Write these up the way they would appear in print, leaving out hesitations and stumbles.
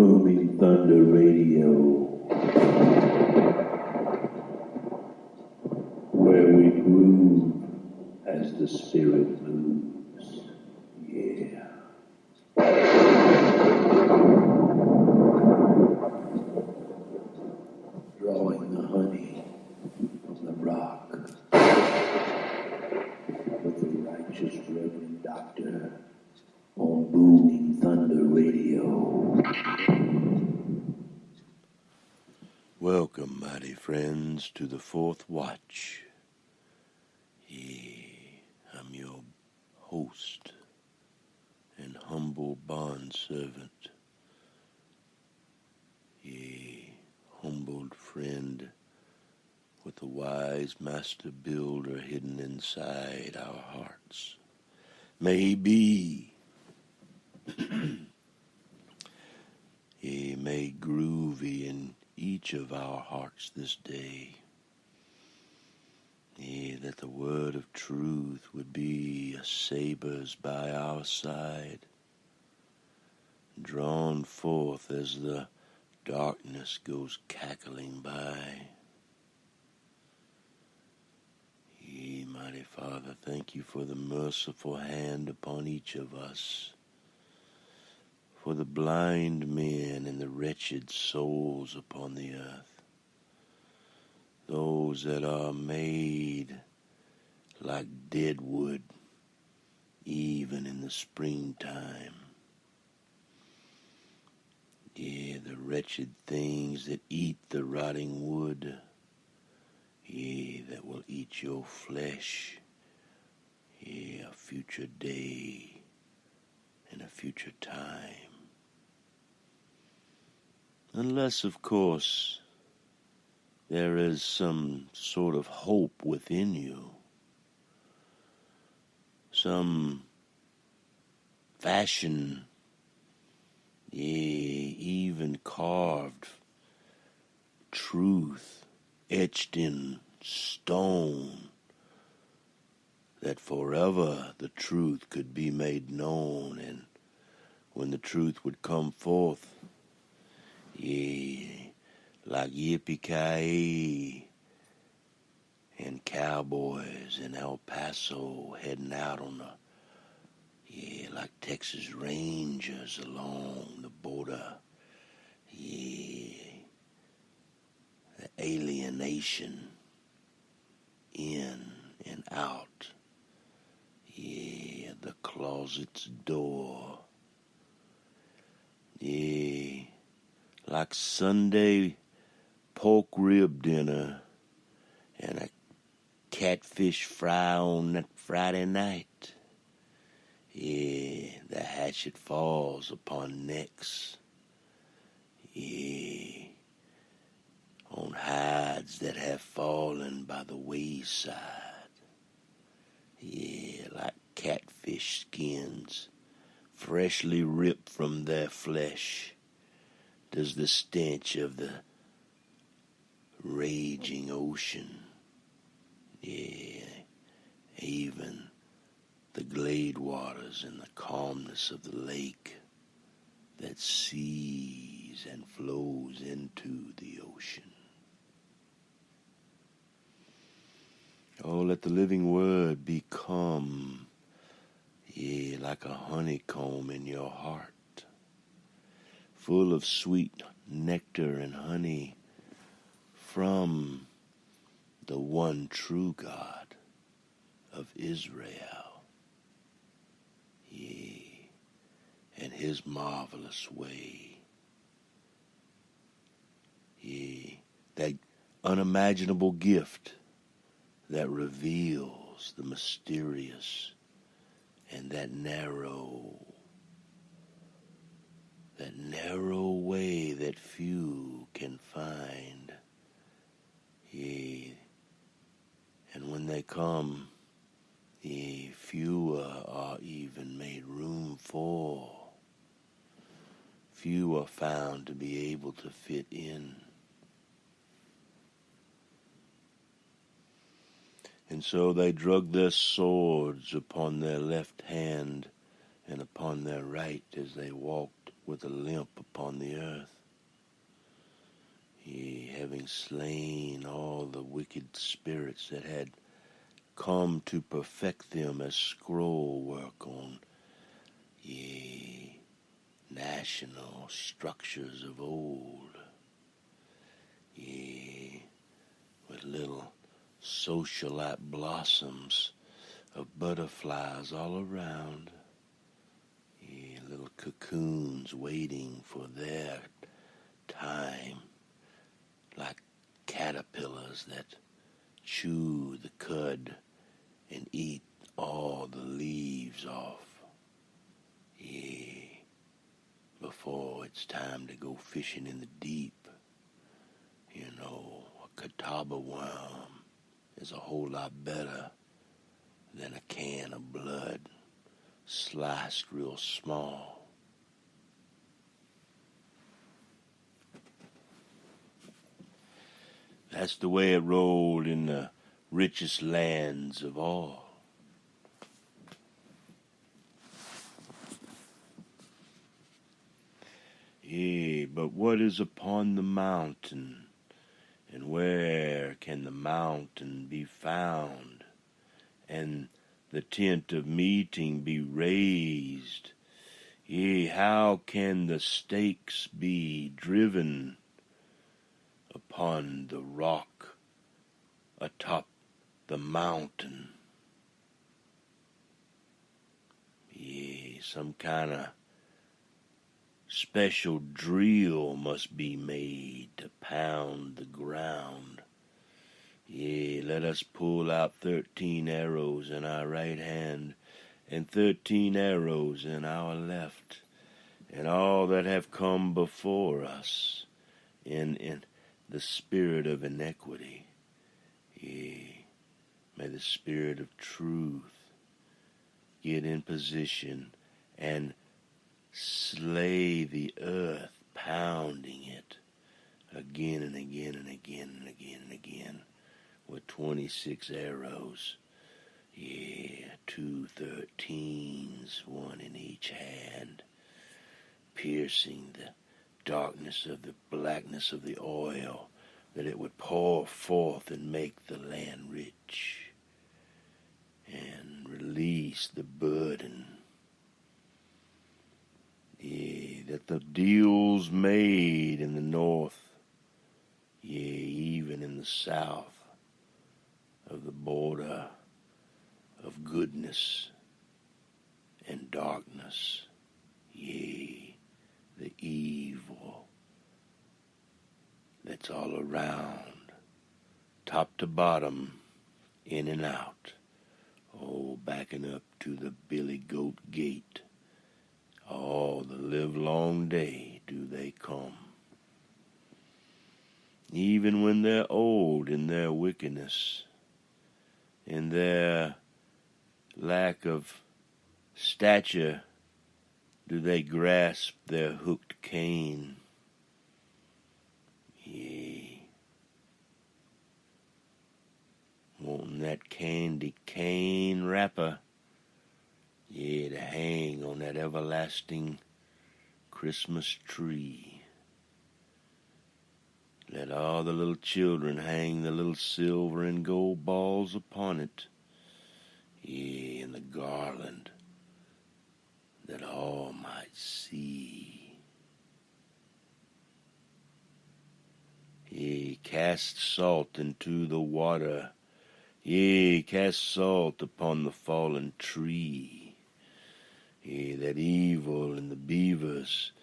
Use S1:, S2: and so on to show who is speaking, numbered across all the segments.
S1: booming thunder radio, where we groove as the spirit moves. Yeah. Drawing the honey from the rock with the righteous Reverend Doctor on booming thunder radio.
S2: Welcome, mighty friends, to the fourth watch. I'm your host and humble bondservant, humbled friend with a wise master builder hidden inside our hearts. May he be made groovy in each of our hearts this day. That the word of truth would be a sabers by our side, drawn forth as the darkness goes cackling by. Mighty Father, thank you for the merciful hand upon each of us, for the blind men and the wretched souls upon the earth, those that are made like dead wood even in the springtime. The wretched things that eat the rotting wood, that will eat your flesh, a future day and a future time. Unless, of course, there is some sort of hope within you, some fashion, even carved truth etched in stone, that forever the truth could be made known, and when the truth would come forth, like yippee-ki-yay and cowboys in El Paso heading out on like Texas Rangers along the border. The alienation in and out. The closet's door. Like Sunday pork rib dinner and a catfish fry on that Friday night. The hatchet falls upon necks. On hides that have fallen by the wayside. Like catfish skins, freshly ripped from their flesh, does the stench of the raging ocean, even the glade waters and the calmness of the lake that sees and flows into the ocean. Oh, let the living word become, like a honeycomb in your heart, full of sweet nectar and honey from the one true God of Israel, and his marvelous way, that unimaginable gift that reveals the mysterious and that narrow way that few can find. And when they come, fewer are even made room for. Few are found to be able to fit in. And so they drug their swords upon their left hand and upon their right as they walked with a limp upon the earth. Yea, having slain all the wicked spirits that had come to perfect them as scroll work on, yea, national structures of old, yea, with little socialite blossoms of butterflies all around, yea, little cocoons waiting for their time, like caterpillars that chew the cud and eat all the leaves off, yea, before it's time to go fishing in the deep. You know, a catawba worm is a whole lot better than a can of blood sliced real small. That's the way it rolled in the richest lands of all. Yea, but what is upon the mountain, and where can the mountain be found, and the tent of meeting be raised? Yea, how can the stakes be driven upon the rock atop the mountain? Yea, some kind of special drill must be made to pound the ground. Yea, let us pull out 13 arrows in our right hand, and 13 arrows in our left, and all that have come before us in the spirit of iniquity. Yea, may the spirit of truth get in position and slay the earth, pounding it again and again and again and again and again with 26 arrows. Yeah, 2 13s, one in each hand, piercing the darkness of the blackness of the oil, that it would pour forth and make the land rich and release the burden. Yea, that the deals made in the north, yea, even in the south of the border of goodness and darkness, yea, the evil that's all around, top to bottom, in and out, oh, backing up to the Billy Goat Gate. All the livelong day do they come. Even when they're old in their wickedness, in their lack of stature, do they grasp their hooked cane. Yea, wanting that candy cane wrapper, yea, to hang on that everlasting Christmas tree. Let all the little children hang the little silver and gold balls upon it, yea, in the garland, that all might see. Yea, cast salt into the water, yea, cast salt upon the fallen tree. Yea, that evil and the beavers,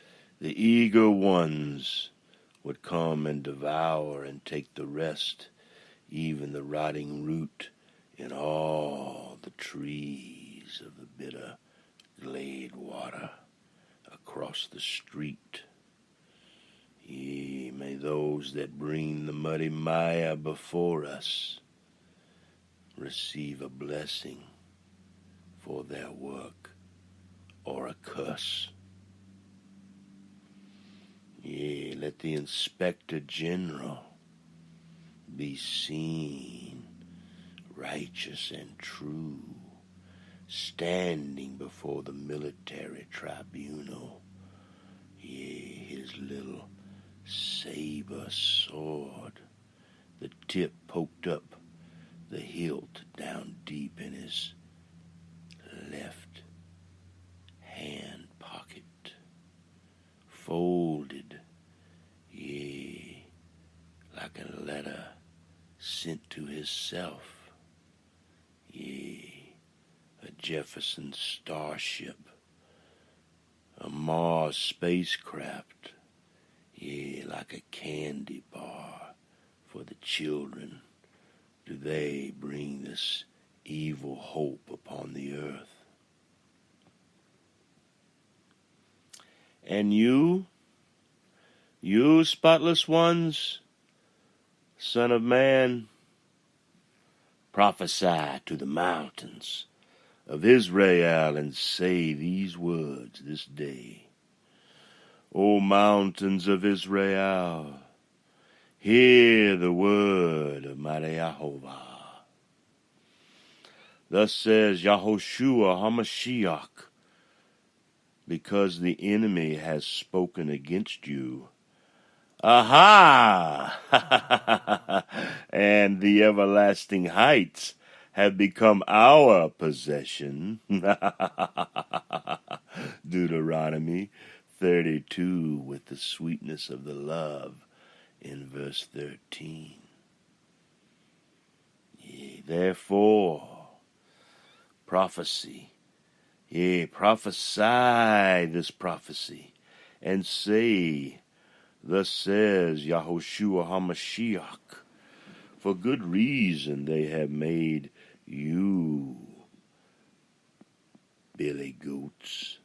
S2: the eager ones, would come and devour and take the rest, even the rotting root in all the trees of the bitter glade water across the street. Yea, may those that bring the muddy mire before us receive a blessing for their work, or a curse. Yea, let the Inspector General be seen righteous and true, standing before the military tribunal. Yea, his little saber sword, the tip poked up, the hilt down deep in his left hand pocket, folded, yea, like a letter sent to himself, yea, a Jefferson starship, a Mars spacecraft, yea, like a candy bar for the children, do they bring this evil hope upon the earth. And you spotless ones, Son of Man, prophesy to the mountains of Israel and say these words this day. O mountains of Israel, hear the word of mighty Jehovah. Thus says Yahushua HaMashiach, because the enemy has spoken against you. Aha! And the everlasting heights have become our possession. Deuteronomy 32 with the sweetness of the love in verse 13. Yea, therefore, prophecy. Yea, prophesy this prophecy, and say, thus says Yahushua HaMashiach, for good reason they have made you, billy goats,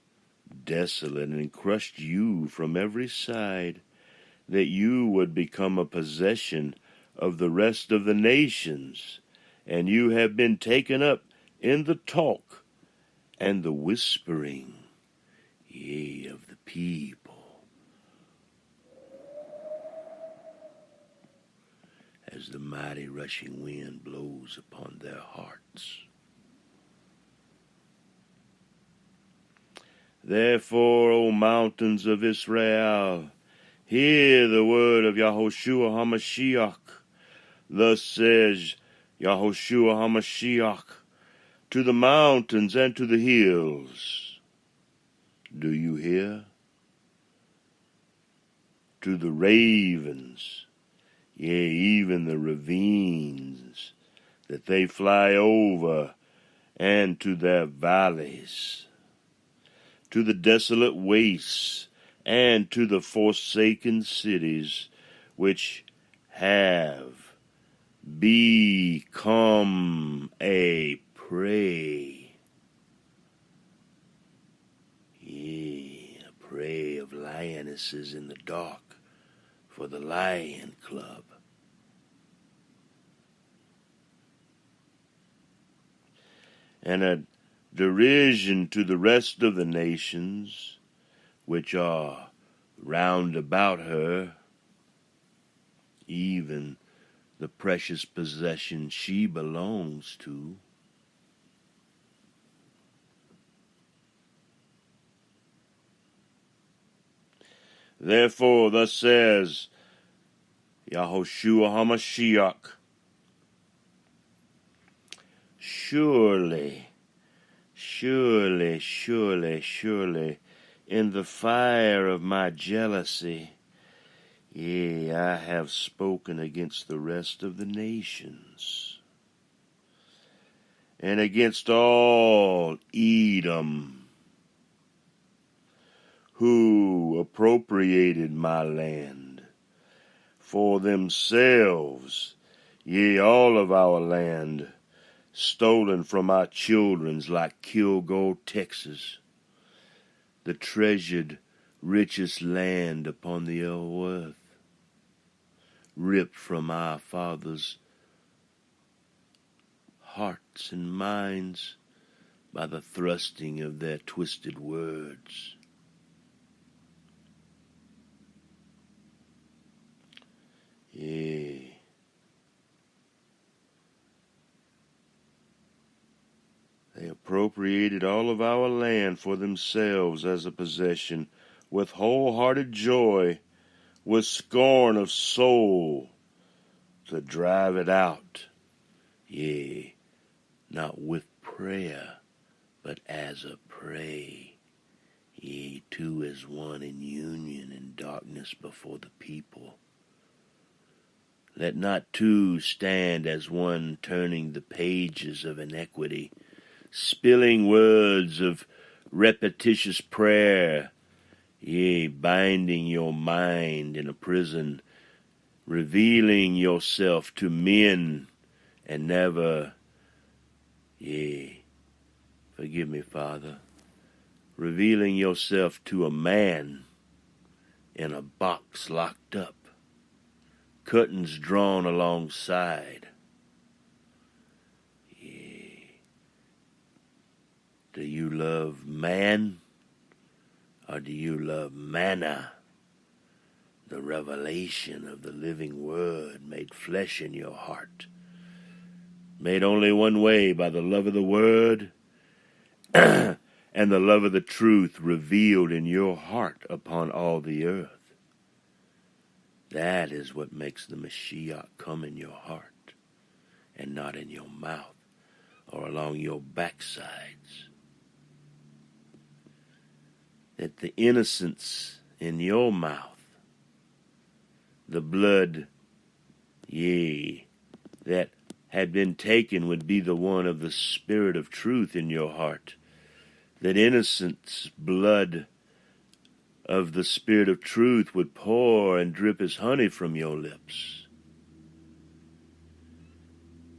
S2: desolate, and crushed you from every side, that you would become a possession of the rest of the nations, and you have been taken up in the talk and the whispering, yea, of the people, as the mighty rushing wind blows upon their hearts. Therefore, O mountains of Israel, hear the word of Yahushua HaMashiach. Thus says Yahushua HaMashiach, to the mountains and to the hills, do you hear? To the ravens, yea, even the ravines that they fly over, and to their valleys, to the desolate wastes, and to the forsaken cities, which have become a prey, yea, a prey of lionesses in the dark for the Lion Club. And a derision to the rest of the nations which are round about her, even the precious possession she belongs to. Therefore, thus says Yahushua HaMashiach, surely, surely, surely, surely, in the fire of my jealousy, yea, I have spoken against the rest of the nations, and against all Edom, who appropriated my land for themselves, yea, all of our land, stolen from our children's like Kilgore, Texas, the treasured, richest land upon the earth, ripped from our fathers' hearts and minds by the thrusting of their twisted words. Yea, they appropriated all of our land for themselves as a possession, with wholehearted joy, with scorn of soul, to drive it out, yea, not with prayer, but as a prey, yea, two as one in union in darkness before the people. Let not two stand as one, turning the pages of iniquity, spilling words of repetitious prayer, yea, binding your mind in a prison, revealing yourself to men, and never, yea, forgive me, Father, revealing yourself to a man in a box locked up, curtains drawn alongside. Yea. Do you love man, or do you love manna, the revelation of the living word made flesh in your heart, made only one way, by the love of the word and the love of the truth revealed in your heart upon all the earth? That is what makes the Mashiach come in your heart, and not in your mouth or along your backsides. That the innocence in your mouth, the blood, yea, that had been taken, would be the one of the Spirit of truth in your heart. That innocence blood of the Spirit of truth would pour and drip as honey from your lips.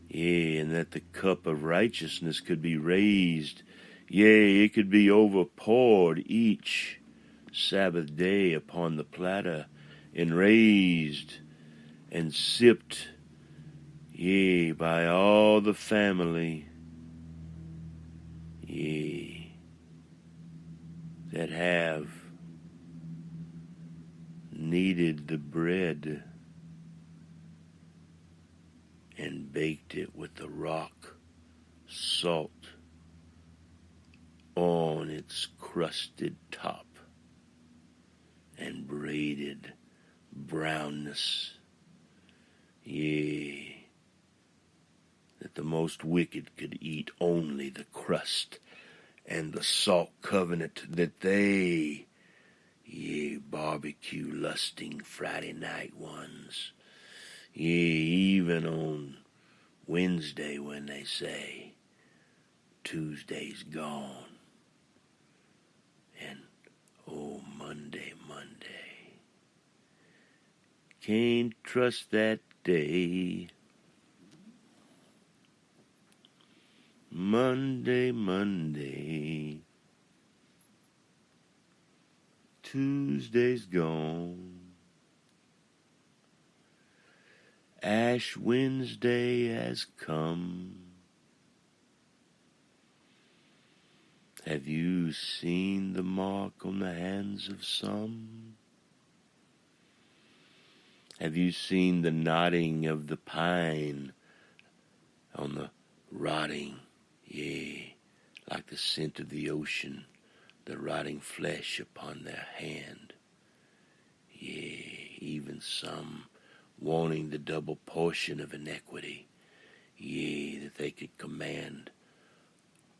S2: Yea, and that the cup of righteousness could be raised, yea, it could be overpoured each Sabbath day upon the platter, and raised and sipped, yea, by all the family, yea, that have kneaded the bread and baked it with the rock salt on its crusted top and braided brownness, yea, that the most wicked could eat only the crust and the salt covenant, that they, yea, barbecue lusting Friday night ones, yea, even on Wednesday when they say Tuesday's gone, and oh, Monday, can't trust that day. Monday, Tuesday's gone. Ash Wednesday has come. Have you seen the mark on the hands of some? Have you seen the nodding of the pine on the rotting, yea, like the scent of the ocean, the rotting flesh upon their hand? Yea, even some wanting the double portion of iniquity, yea, that they could command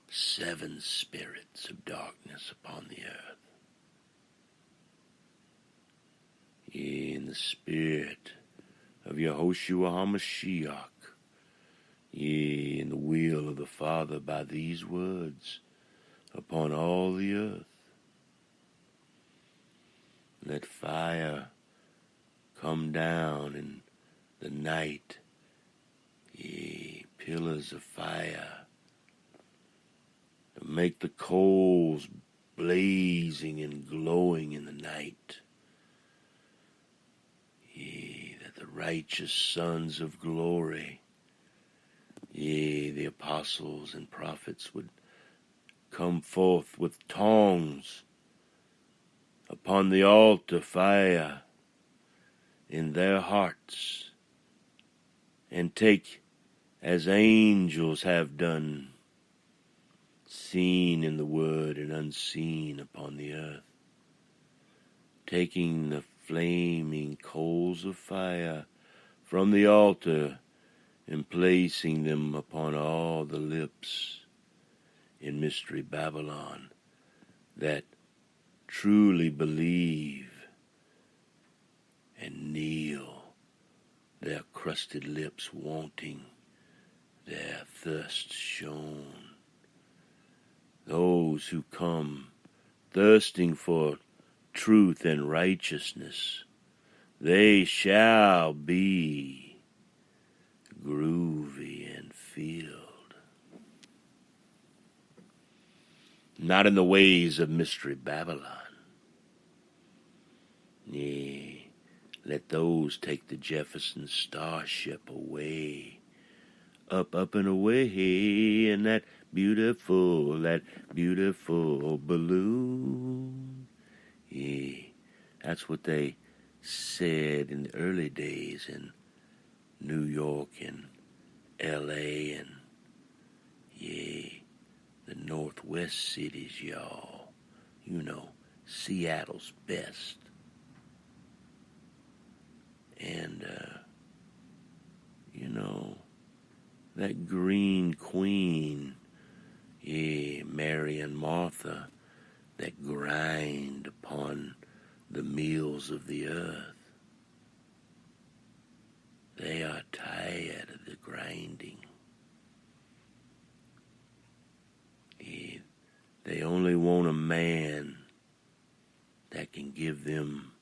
S2: 7 spirits of darkness upon the earth. Yea, in the spirit of Yehoshua HaMashiach, yea, in the will of the Father, by these words upon all the earth. Let fire come down in the night, yea, pillars of fire, to make the coals blazing and glowing in the night. Yea, that the righteous sons of glory, yea, the apostles and prophets, would come forth with tongs upon the altar, fire in their hearts, and take, as angels have done, seen in the word and unseen upon the earth, taking the flaming coals of fire from the altar and placing them upon all the lips in Mystery Babylon that truly believe and kneel, their crusted lips wanting, their thirst shown. Those who come thirsting for truth and righteousness, they shall be groovy and filled. Not in the ways of Mystery Babylon. Nay, let those take the Jefferson Starship away, up and away in that beautiful balloon. Yeah, that's what they said in the early days in New York and L.A. and, yeah, the Northwest cities, y'all. You know, Seattle's best. And, you know, that green queen, yeah, Mary and Martha, that grind upon the meals of the earth. They are tired of the grinding. Yeah, they only want a man that can give them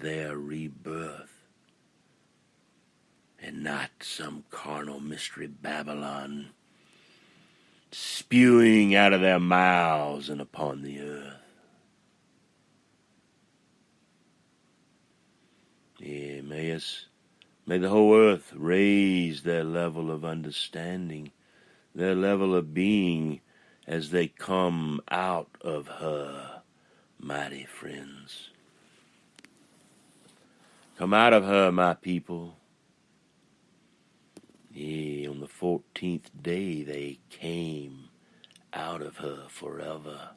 S2: their rebirth, and not some carnal Mystery Babylon spewing out of their mouths and upon the earth. Yeah, may the whole earth raise their level of understanding, their level of being, as they come out of her, mighty friends. Come out of her, my people. Yeah, on the 14th day they came out of her forever,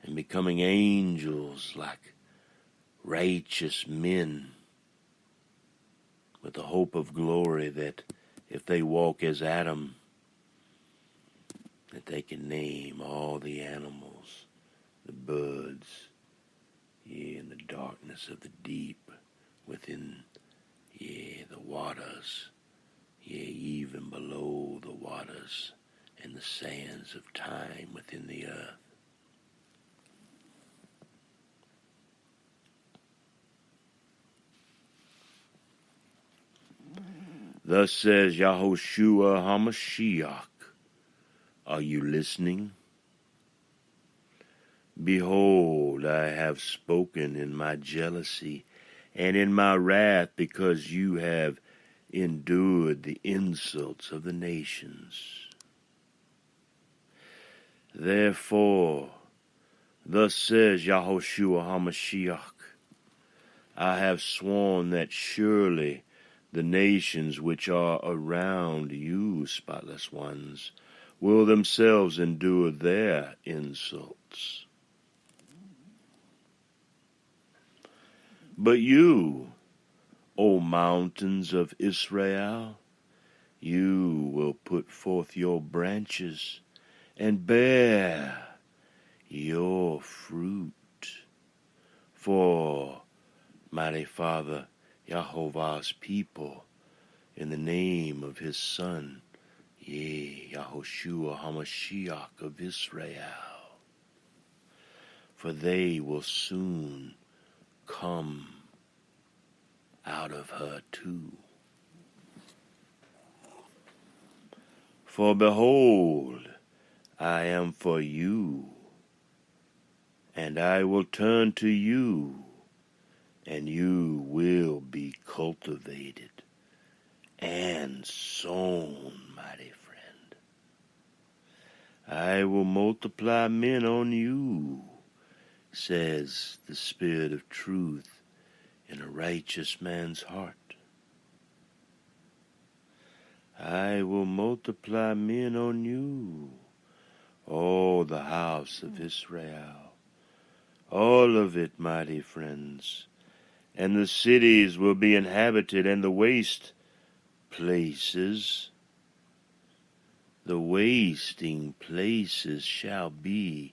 S2: and becoming angels like righteous men with the hope of glory that if they walk as Adam, that they can name all the animals, the birds, yeah, in the darkness of the deep, within, yeah, the waters, yeah, even below the waters, and the sands of time within the earth. Thus says Yahushua HaMashiach, are you listening? Behold, I have spoken in my jealousy and in my wrath, because you have endured the insults of the nations. Therefore, thus says Yahushua HaMashiach, I have sworn that surely the nations which are around you, spotless ones, will themselves endure their insults. But you, O mountains of Israel, you will put forth your branches and bear your fruit. For, mighty Father, Yahovah's people, in the name of his Son, yea, Yahushua HaMashiach of Israel, for they will soon come out of her too. For behold, I am for you, and I will turn to you, and you will be cultivated and sown, mighty friend. I will multiply men on you, says the Spirit of truth in a righteous man's heart. I will multiply men on you, Oh, the house of Israel, all of it, mighty friends. And the cities will be inhabited, and the waste places, the wasting places shall be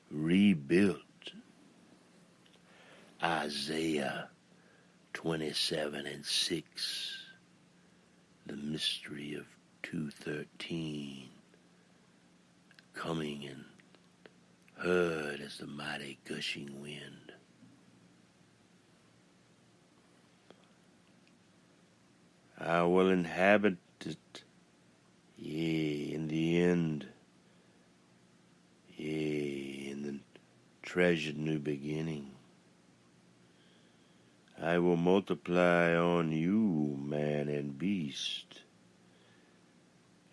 S2: rebuilt. Isaiah 27:6, the mystery of 2:13, coming and heard as the mighty gushing wind. I will inhabit it, yea, in the end, yea, in the treasured new beginning. I will multiply on you man and beast,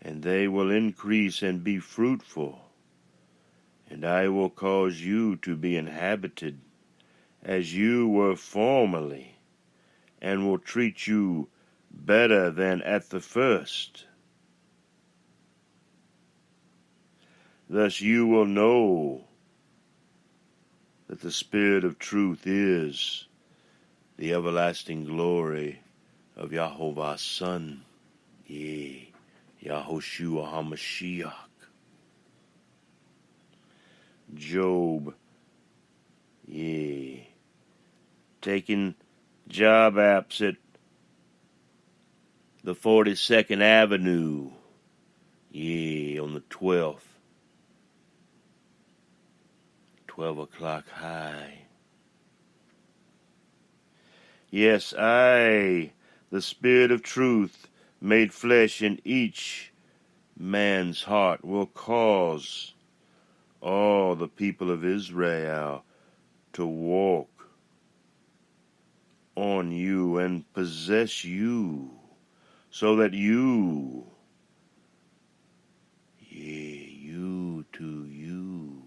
S2: and they will increase and be fruitful, and I will cause you to be inhabited as you were formerly, and will treat you better than at the first. Thus you will know that the Spirit of truth is the everlasting glory of Yahovah's Son, yea, Yahoshua HaMashiach. Job, yea, taking job apps at the 42nd Avenue, yea, on the 12th, 12 o'clock high. Yes, I, the Spirit of truth, made flesh in each man's heart, will cause all the people of Israel to walk on you and possess you, so that you, yea, you to you,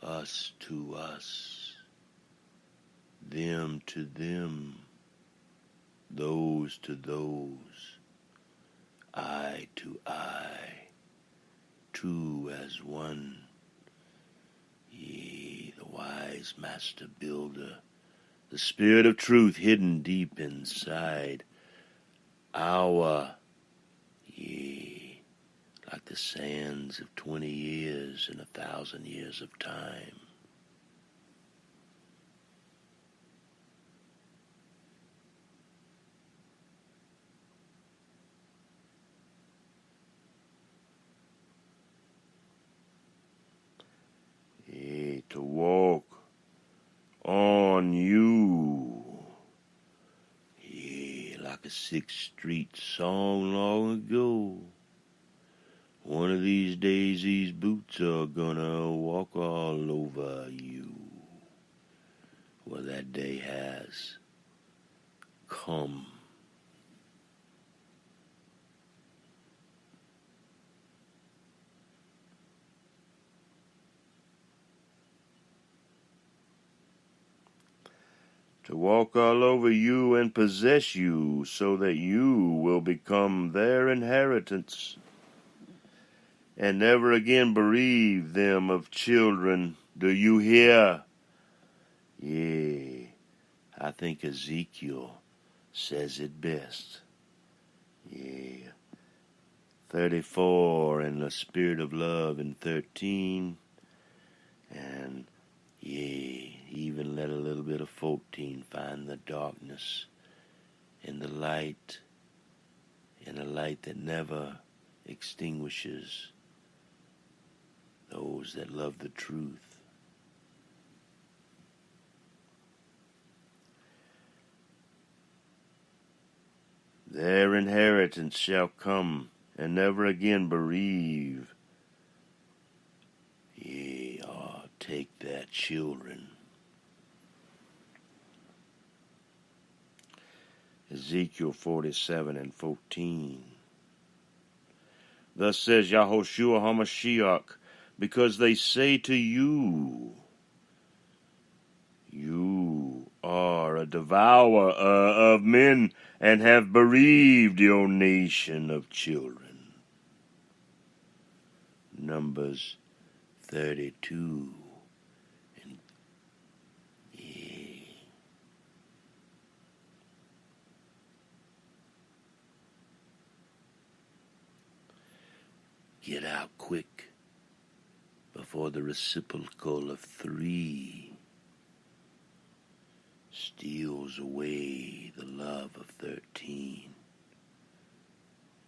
S2: us to us, them to them, those to those, eye to eye, two as one. Yea, the wise master builder, the Spirit of truth hidden deep inside our, yea, like the sands of 20 years and 1,000 years of time. Yea, to walk on you, yea, like a 6th Street song long ago. One of these days these boots are gonna walk all over you. Well, that day has come. To walk all over you and possess you, so that you will become their inheritance, and never again bereave them of children. Do you hear? Yea, I think Ezekiel says it best. Yea, 34 in the spirit of love in 13, and yea, even let a little bit of 14 find the darkness in the light, in a light that never extinguishes those that love the truth. Their inheritance shall come and never again bereave, yea, or take their children. Ezekiel 47 and 14. Thus says Yahoshua HaMashiach, because they say to you, you are a devourer of men, and have bereaved your nation of children. Numbers 32. And get out quick before the reciprocal of 3 steals away the love of 13.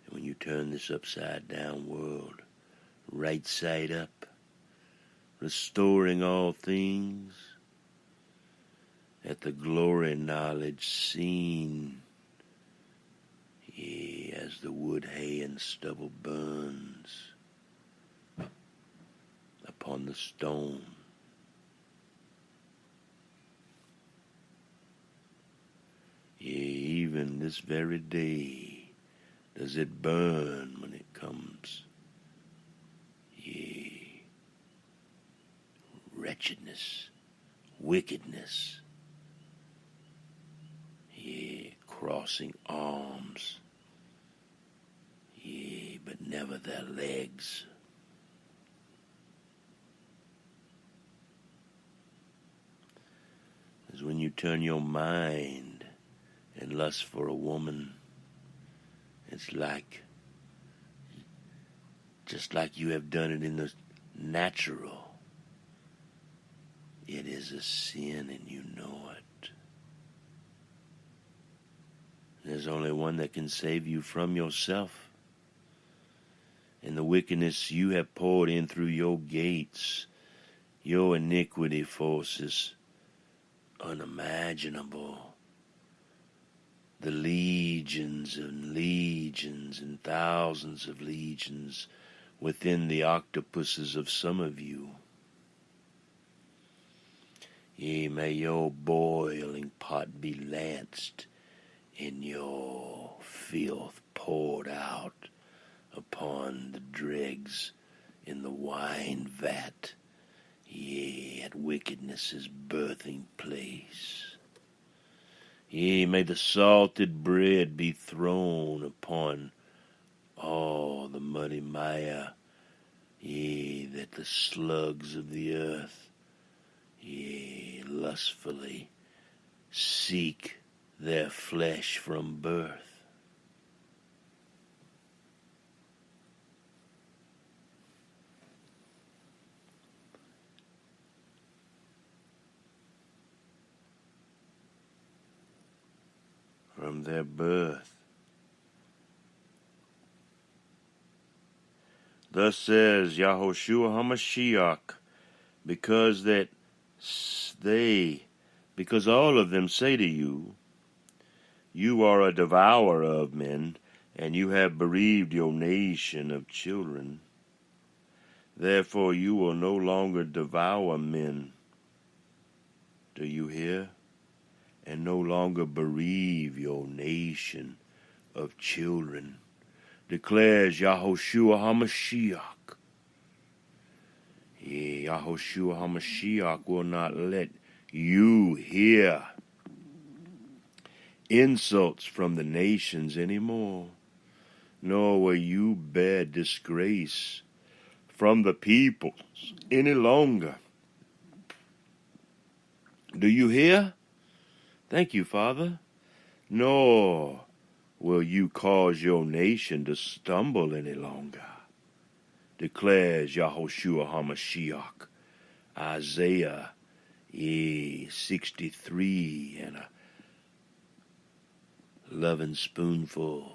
S2: And when you turn this upside down world right side up, restoring all things, at the glory knowledge seen, as the wood, hay, and stubble burns upon the stone. Even this very day does it burn when it comes. Wretchedness, wickedness, crossing arms, but never their legs. Is when you turn your mind and lust for a woman, it's just like you have done it in the natural. It is a sin and you know it. There's only one that can save you from yourself and the wickedness you have poured in through your gates. Your iniquity forces unimaginable. The legions and legions and thousands of legions within the octopuses of some of you. May your boiling pot be lanced and your filth poured out upon the dregs in the wine vat, at wickedness's birthing place. May the salted bread be thrown upon all the muddy mire, that the slugs of the earth, lustfully seek their flesh from birth. From their birth. Thus says Yahushua HaMashiach, because all of them say to you, you are a devourer of men, and you have bereaved your nation of children. Therefore you will no longer devour men. Do you hear? And no longer bereave your nation of children, declares Yahushua HaMashiach. Yahushua HaMashiach will not let you hear insults from the nations anymore, nor will you bear disgrace from the peoples any longer. Do you hear? Thank you, Father. Nor will you cause your nation to stumble any longer, declares Yahushua HaMashiach. Isaiah 63 and a loving spoonful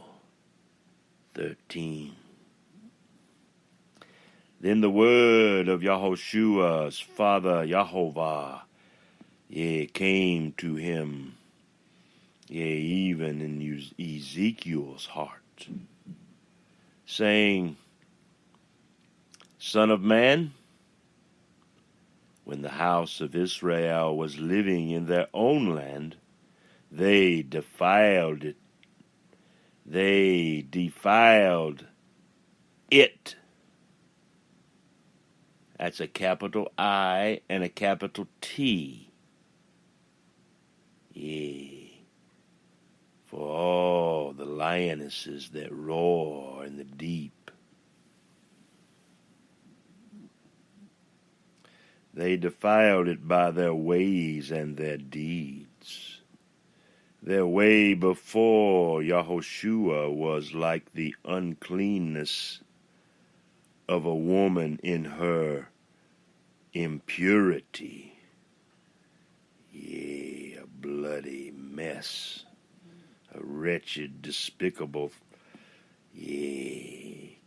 S2: 13. Then the word of Yahushua's father Yahovah came to him, even in Ezekiel's heart, saying, Son of man, when the house of Israel was living in their own land, they defiled it. They defiled it. That's a capital I and a capital T. For all the lionesses that roar in the deep. They defiled it by their ways and their deeds. Their way before Yahushua was like the uncleanness of a woman in her impurity. Yeah, a bloody mess, a wretched, despicable,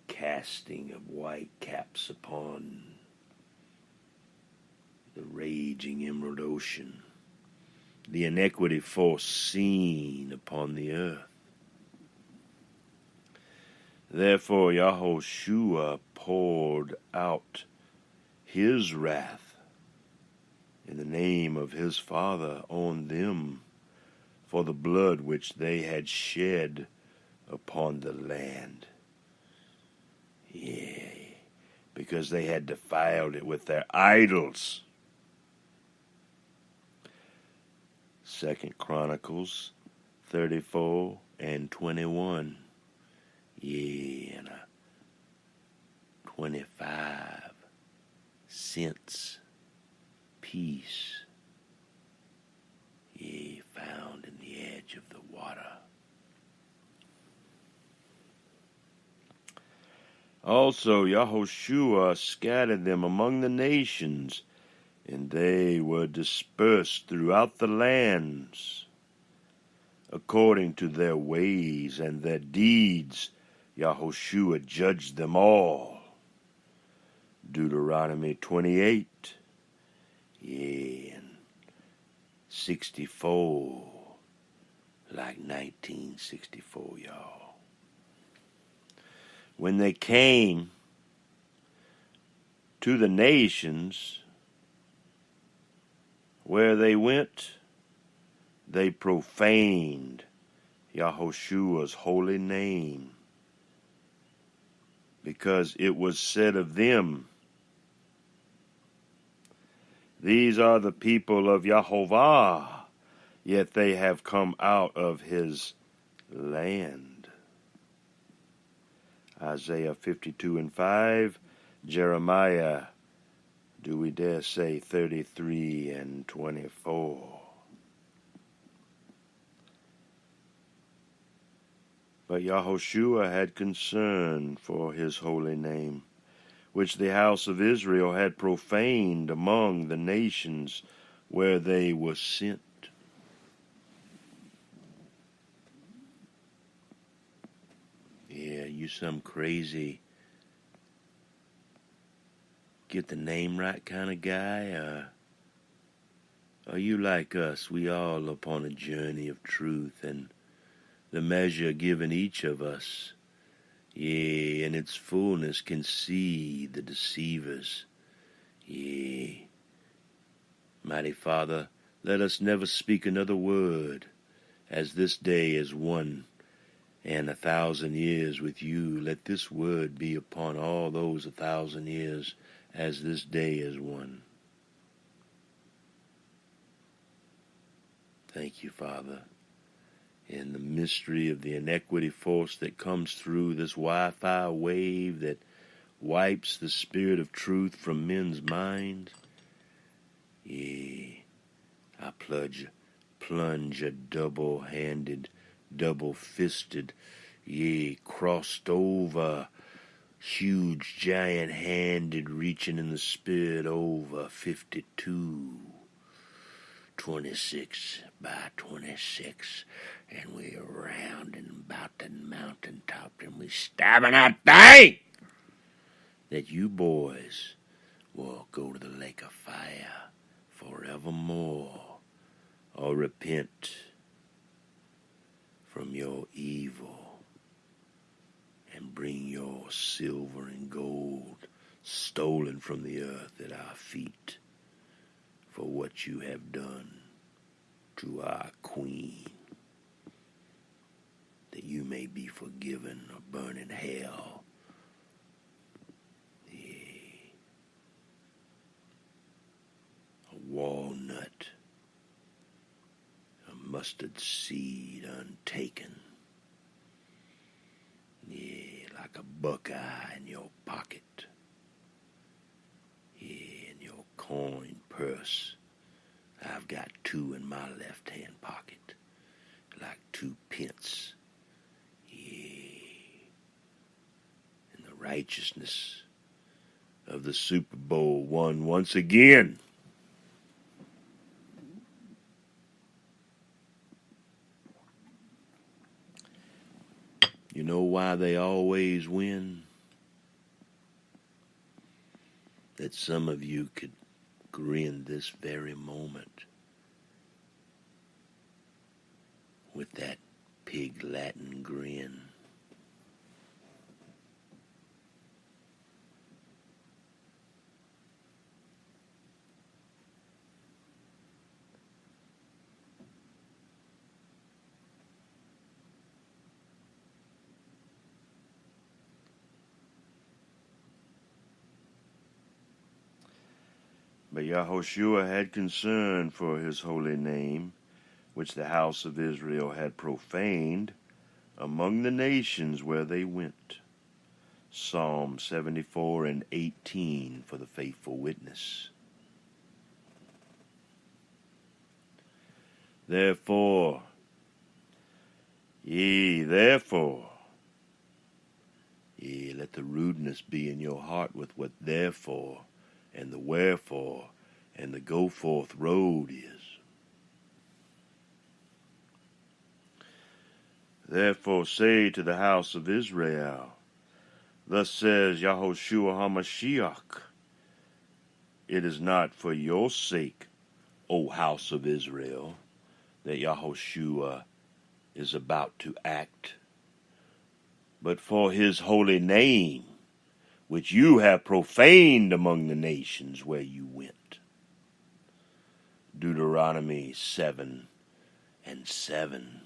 S2: casting of white caps upon the raging emerald ocean, the iniquity foreseen upon the earth. Therefore Yahushua poured out his wrath in the name of his Father on them for the blood which they had shed upon the land. Because they had defiled it with their idols. 2 Chronicles 34 and 21. And a 25-cent piece, found in the edge of the water. Also Yahushua scattered them among the nations, and they were dispersed throughout the lands. According to their ways and their deeds, Yahushua judged them all. Deuteronomy 28, and 64, like 1964, y'all. When they came to the nations where they went, they profaned Yahushua's holy name, because it was said of them, "These are the people of Yahovah, yet they have come out of his land." Isaiah 52 and 5, Jeremiah, do we dare say 33 and 24. But Yahushua had concern for his holy name, which the house of Israel had profaned among the nations where they were sent. Yeah, you some crazy get the name right kind of guy? Are you like us? We all upon a journey of truth, and the measure given each of us, in its fullness can see the deceivers. Mighty Father, let us never speak another word, as this day is one, and 1,000 years with you. Let this word be upon all those 1,000 years, as this day is one. Thank you, Father. In the mystery of the inequity force that comes through this Wi-Fi wave that wipes the spirit of truth from men's minds, I plunge a double-handed, double-fisted, crossed over, huge, giant-handed, reaching in the spirit over 52, 26 by 26, and we're rounding about the mountaintop, and we stabbing that thing that you boys will go to the lake of fire forevermore, or repent from your evil and bring your silver and gold stolen from the earth at our feet for what you have done to our queen, that you may be forgiven or burn in hell. A walnut, a mustard seed untaken, like a buckeye in your pocket, in your corner. coin purse. I've got 2 in my left-hand pocket, like 2 pence. Yeah. And the righteousness of the Super Bowl won once again. You know why they always win? That some of you could grin this very moment with that pig Latin grin. But Yahushua had concern for his holy name, which the house of Israel had profaned among the nations where they went. Psalm 74 and 18 for the faithful witness. Therefore, let the rudeness be in your heart with what therefore and the wherefore and the go forth road is. Therefore say to the house of Israel, thus says Yahushua HaMashiach, it is not for your sake, O house of Israel, that Yahushua is about to act, but for his holy name, which you have profaned among the nations where you went. Deuteronomy 7 and 7.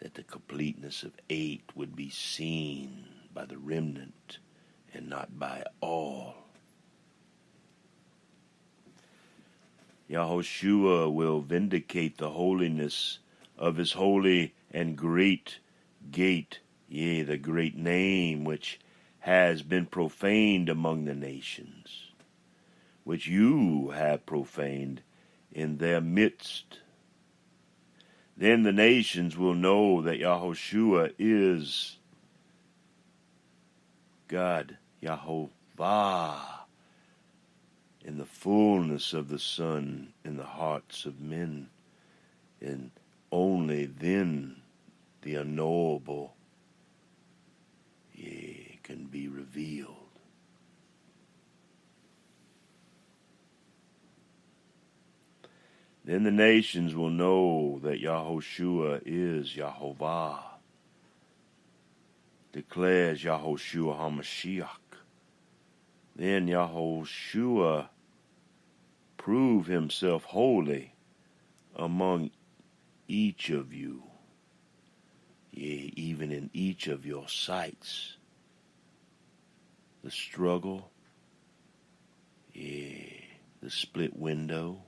S2: That the completeness of 8 would be seen by the remnant and not by all. Yahushua will vindicate the holiness of his holy and great gate, the great name which has been profaned among the nations, which you have profaned in their midst. Then the nations will know that Yahushua is God, Yahovah, in the fullness of the Son in the hearts of men, and only then the unknowable can be revealed. Then the nations will know that Yahushua is Yahovah, declares Yahushua HaMashiach. Then Yahushua prove himself holy among each of you, even in each of your sights. The struggle, the split window,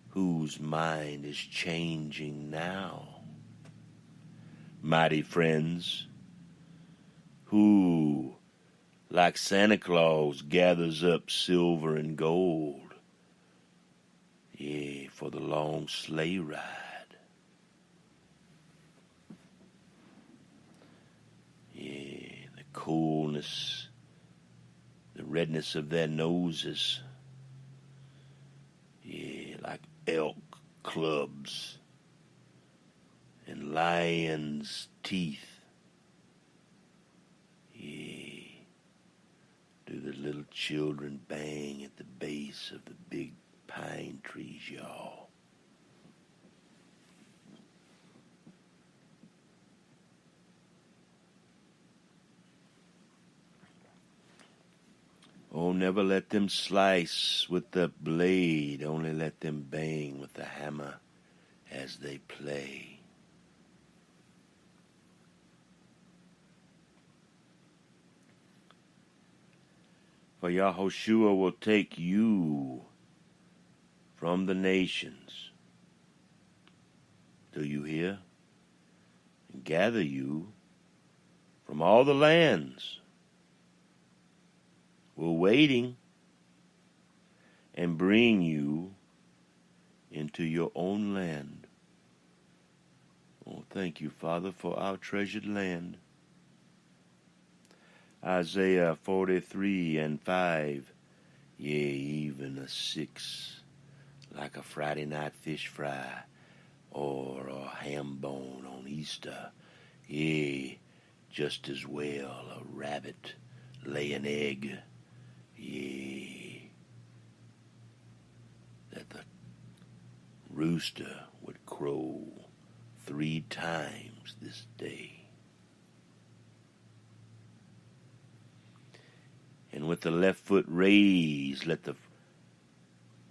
S2: whose mind is changing now. Mighty friends, who, like Santa Claus, gathers up silver and gold, for the long sleigh ride. The coolness, the redness of their noses, like elk clubs and lion's teeth. Do the little children bang at the base of the big pine trees, y'all? Oh, never let them slice with the blade, only let them bang with the hammer as they play. For Yahushua will take you from the nations, do you hear? And gather you from all the lands will waiting and bring you into your own land. Oh, thank you, Father, for our treasured land. Isaiah 43:5, yea, even a 6, like a Friday night fish fry, or a ham bone on Easter, yea, just as well a rabbit lay an egg, yea, that the rooster would crow 3 times this day. And with the left foot raised, let the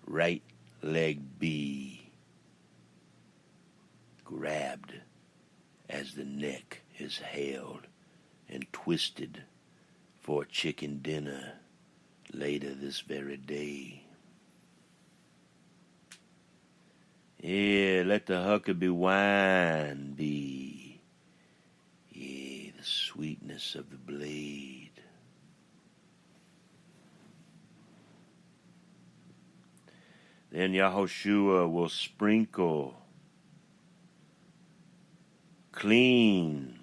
S2: right leg be grabbed as the neck is held and twisted for a chicken dinner later this very day. Yeah, let the Huckabee wine be, yeah, the sweetness of the blade. Then Yahushua will sprinkle clean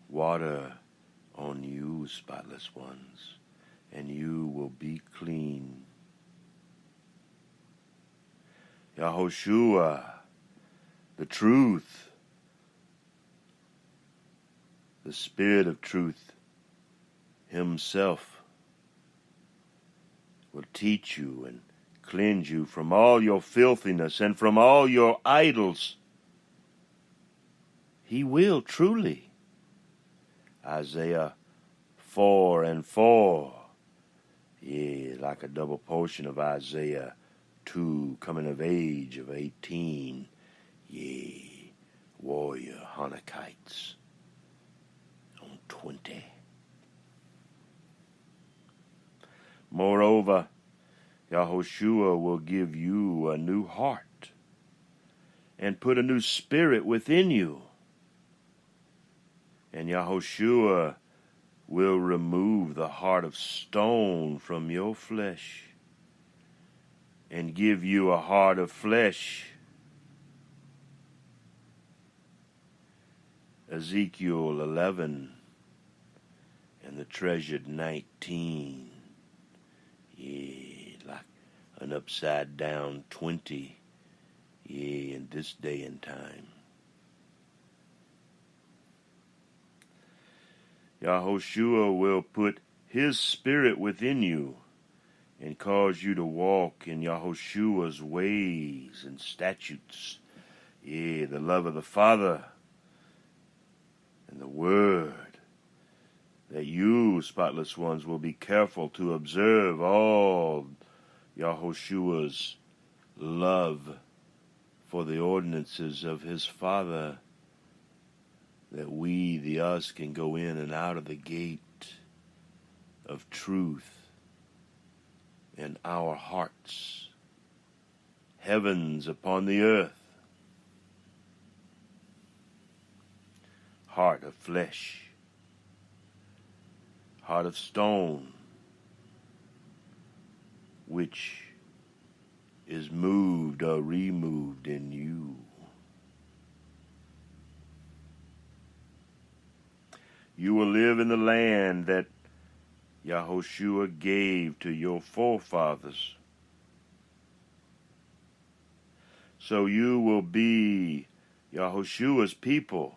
S2: water on you, spotless ones, and you will be clean. Yahushua, the truth, the Spirit of truth himself will teach you and cleanse you from all your filthiness and from all your idols. He will truly. Isaiah 4:4. Yeah, like a double portion of Isaiah 2, coming of age of 18. Yeah, warrior Hanukkhites on 20. Moreover, Yahushua will give you a new heart and put a new spirit within you. And Yahushua will remove the heart of stone from your flesh and give you a heart of flesh. Ezekiel 11 and the treasured 19. Yeah, like an upside down 20. Yeah, in this day and time. Yahushua will put his spirit within you and cause you to walk in Yahushua's ways and statutes. Yeah, the love of the Father and the Word. That you, spotless ones, will be careful to observe all Yahushua's love for the ordinances of his Father, that we, the us, can go in and out of the gate of truth in our hearts, heavens upon the earth, heart of flesh, heart of stone, which is moved or removed in you. You will live in the land that Yahushua gave to your forefathers. So you will be Yahushua's people,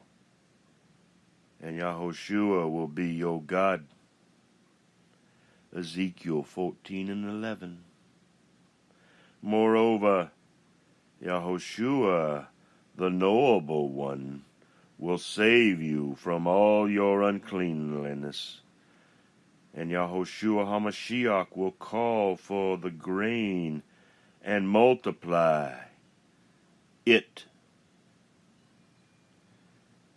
S2: and Yahushua will be your God. Ezekiel 14:11. Moreover, Yahushua, the knowable one, will save you from all your uncleanliness. And Yahushua HaMashiach will call for the grain and multiply it.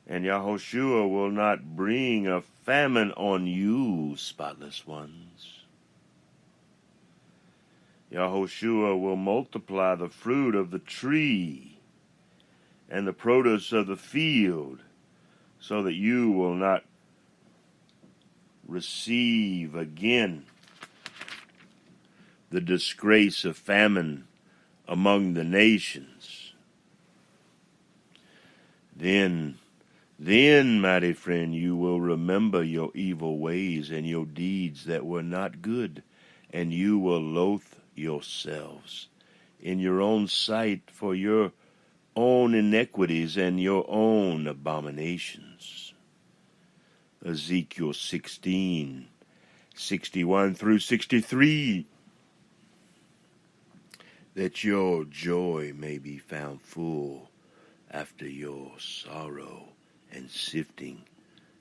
S2: And Yahushua will not bring a famine on you, spotless ones. Yahushua will multiply the fruit of the tree and the produce of the field, so that you will not receive again the disgrace of famine among the nations, then, mighty friend, you will remember your evil ways and your deeds that were not good, and you will loathe yourselves in your own sight for your own iniquities and your own abominations. Ezekiel 16:61 through 63. That your joy may be found full after your sorrow and sifting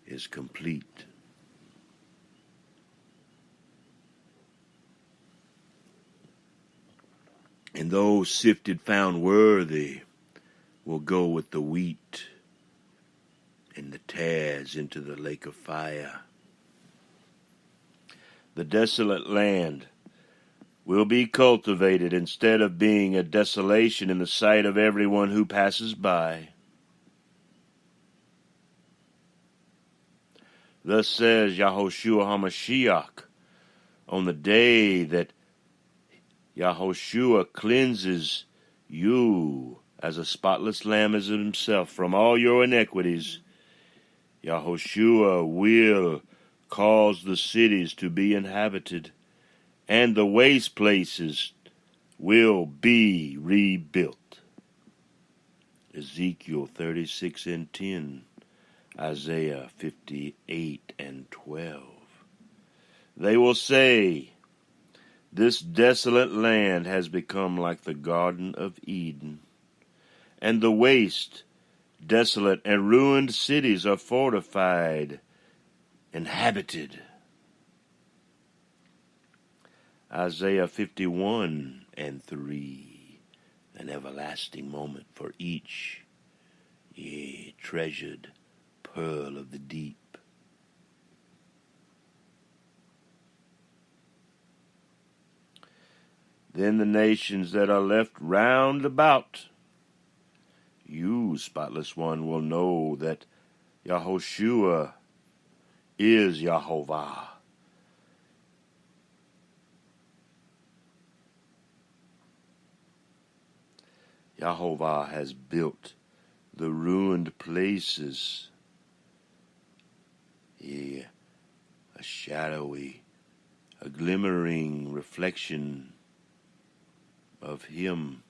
S2: is complete. And those sifted found worthy will go with the wheat and the tares into the lake of fire. The desolate land will be cultivated instead of being a desolation in the sight of everyone who passes by. Thus says Yahushua HaMashiach, on the day that Yahushua cleanses you as a spotless lamb is himself from all your iniquities, Yahushua will cause the cities to be inhabited, and the waste places will be rebuilt. Ezekiel 36:10, Isaiah 58:12. They will say, this desolate land has become like the Garden of Eden, and the waste, desolate, and ruined cities are fortified, inhabited. Isaiah 51:3, an everlasting moment for each, yea, treasured pearl of the deep. Then the nations that are left round about, you, spotless one, will know that Yahushua is Yahovah. Yahovah has built the ruined places, a shadowy, a glimmering reflection of him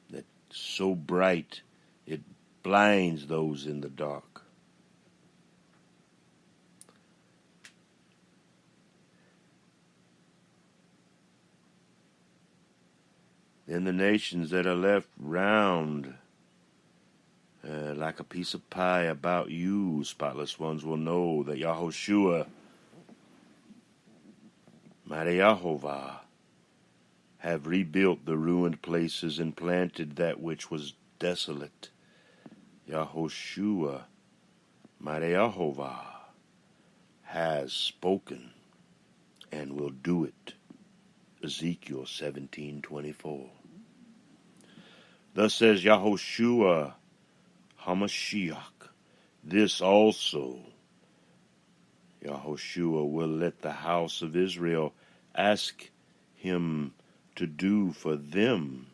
S2: that's so bright it blinds those in the dark. Then the nations that are left round like a piece of pie about you, spotless ones, will know that Yahushua, mighty Yahovah, have rebuilt the ruined places and planted that which was desolate. Yahushua, mighty Yahovah, has spoken and will do it. Ezekiel 17:24. Thus says Yahushua HaMashiach, this also Yahushua will let the house of Israel ask him to do for them.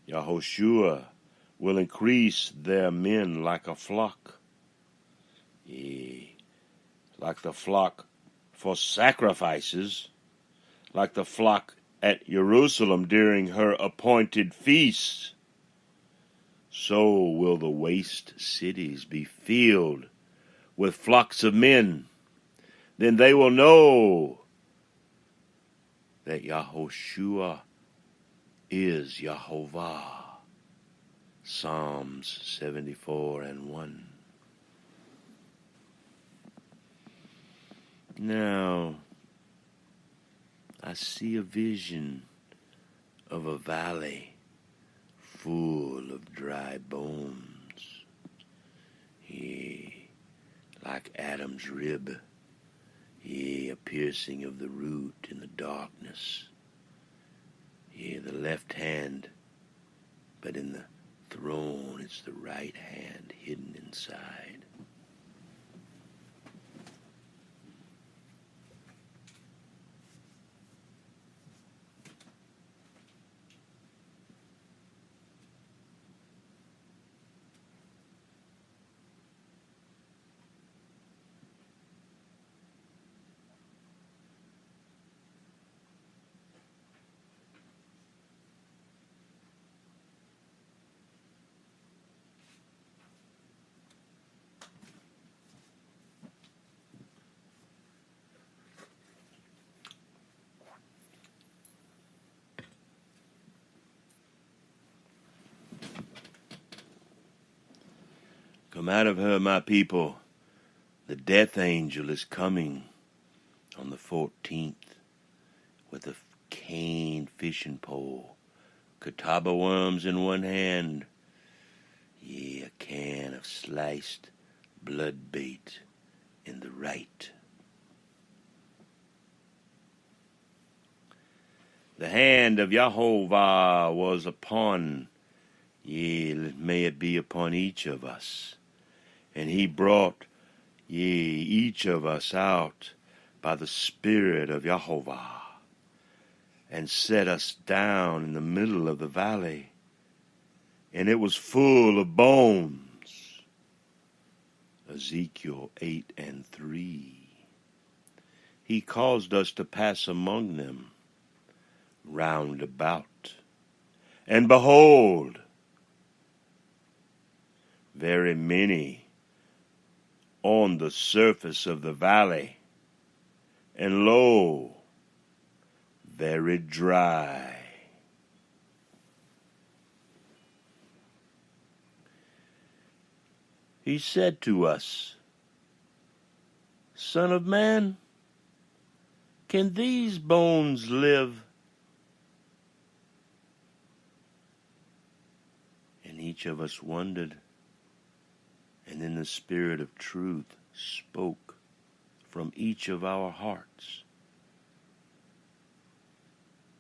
S2: Yahushua will increase their men like a flock, like the flock for sacrifices, like the flock at Jerusalem during her appointed feasts. So will the waste cities be filled with flocks of men. Then they will know that Yahushua is Yahovah. Psalms 74:1. Now, I see a vision of a valley full of dry bones, like Adam's rib, a piercing of the root in the darkness, the left hand, but in the throne it's the right hand hidden inside. Come out of her, my people. The death angel is coming on the 14th with a cane fishing pole, catawba worms in one hand, a can of sliced blood bait in the right. The hand of Jehovah was upon, may it be upon each of us. And he brought, each of us out by the Spirit of Jehovah, and set us down in the middle of the valley, and it was full of bones. Ezekiel 8:3. He caused us to pass among them round about, and behold, very many on the surface of the valley, and lo, very dry. He said to us, Son of man, can these bones live? And each of us wondered, and then the Spirit of truth spoke from each of our hearts.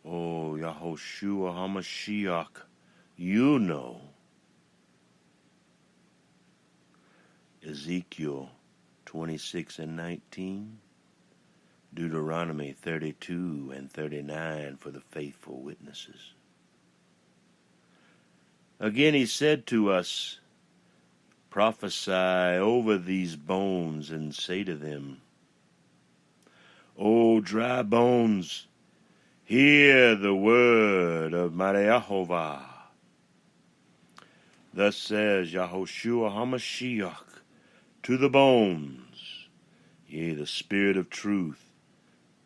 S2: Oh, Yahushua HaMashiach, you know. Ezekiel 26:19, Deuteronomy 32:39 for the faithful witnesses. Again he said to us, prophesy over these bones and say to them, O dry bones, hear the word of mighty Jehovah. Thus says Yahushua HaMashiach to the bones, the Spirit of truth,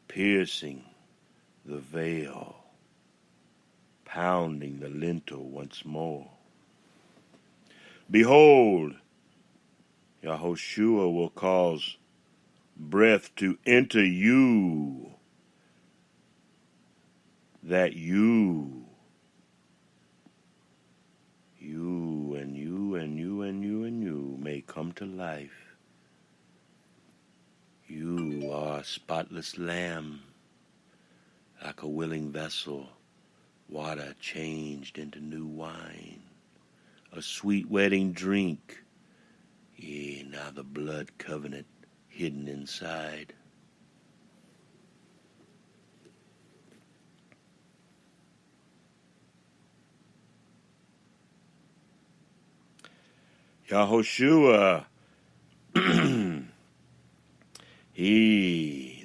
S2: piercing the veil, pounding the lintel once more. Behold, Yahushua will cause breath to enter you, that you may come to life. You are a spotless lamb, like a willing vessel, water changed into new wine, a sweet wedding drink, now the blood covenant hidden inside. Yahushua,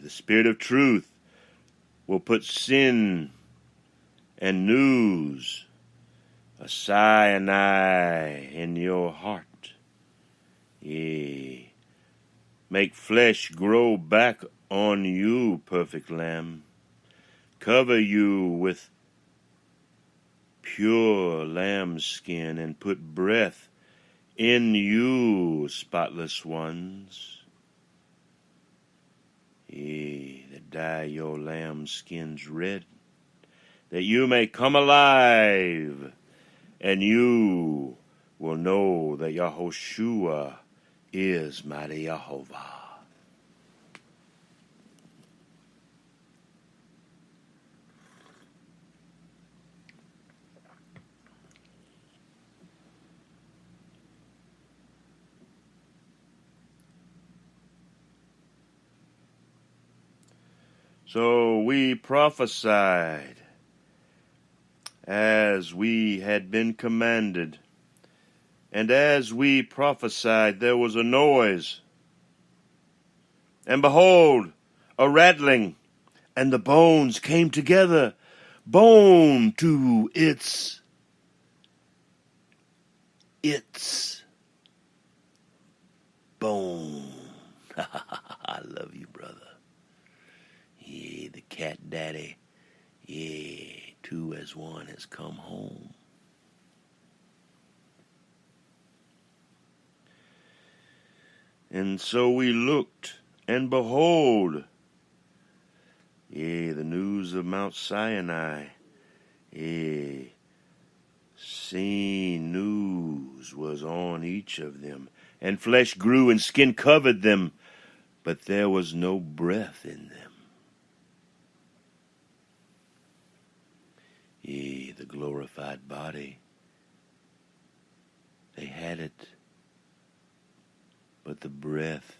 S2: the Spirit of truth, will put sin and news, a cyanide in your heart. Make flesh grow back on you, perfect lamb. Cover you with pure lamb skin and put breath in you, spotless ones. That dye your lamb skins red, that you may come alive, and you will know that Yahushua is mighty Jehovah. So we prophesied as we had been commanded. And as we prophesied, there was a noise. And behold, a rattling, and the bones came together, bone to its bone. I love you, brother. The cat daddy, two as one has come home. And so we looked, and behold, the news of Mount Sinai, seen news was on each of them, and flesh grew and skin covered them, but there was no breath in them. The glorified body, they had it, but the breath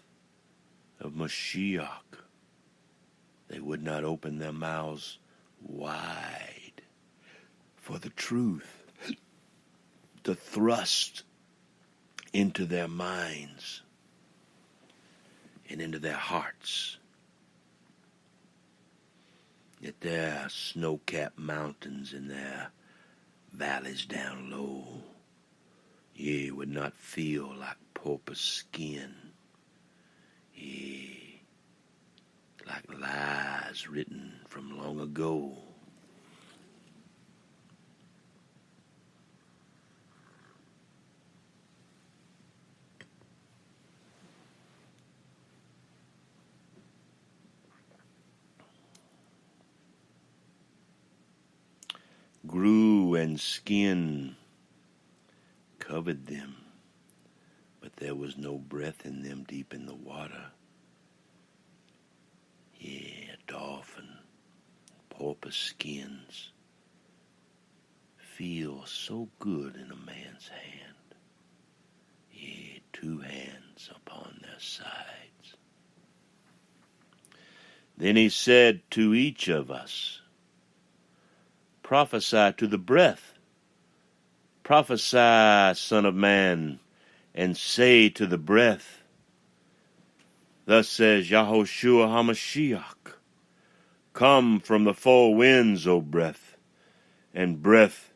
S2: of Mashiach, they would not open their mouths wide for the truth to thrust into their minds and into their hearts. That their snow-capped mountains and their valleys down low, would not feel like porpoise skin, like lies written from long ago. Grew and skin covered them, but there was no breath in them deep in the water. Dolphin, porpoise skins feel so good in a man's hand. 2 hands upon their sides. Then he said to each of us, prophesy to the breath. Prophesy, Son of Man, and say to the breath, thus says Yahushua HaMashiach, come from the 4 winds, O breath, and breath,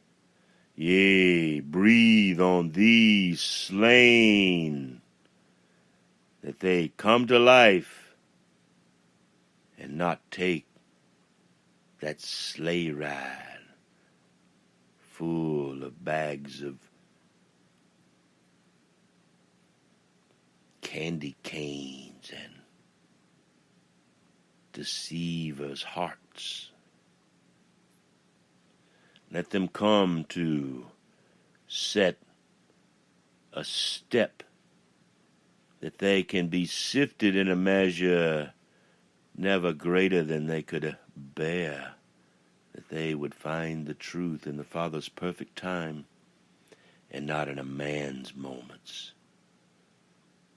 S2: breathe on these slain, that they come to life and not take that sleigh ride full of bags of candy canes and deceivers' hearts. Let them come to set a step that they can be sifted in a measure never greater than they could bear, that they would find the truth in the Father's perfect time and not in a man's moments,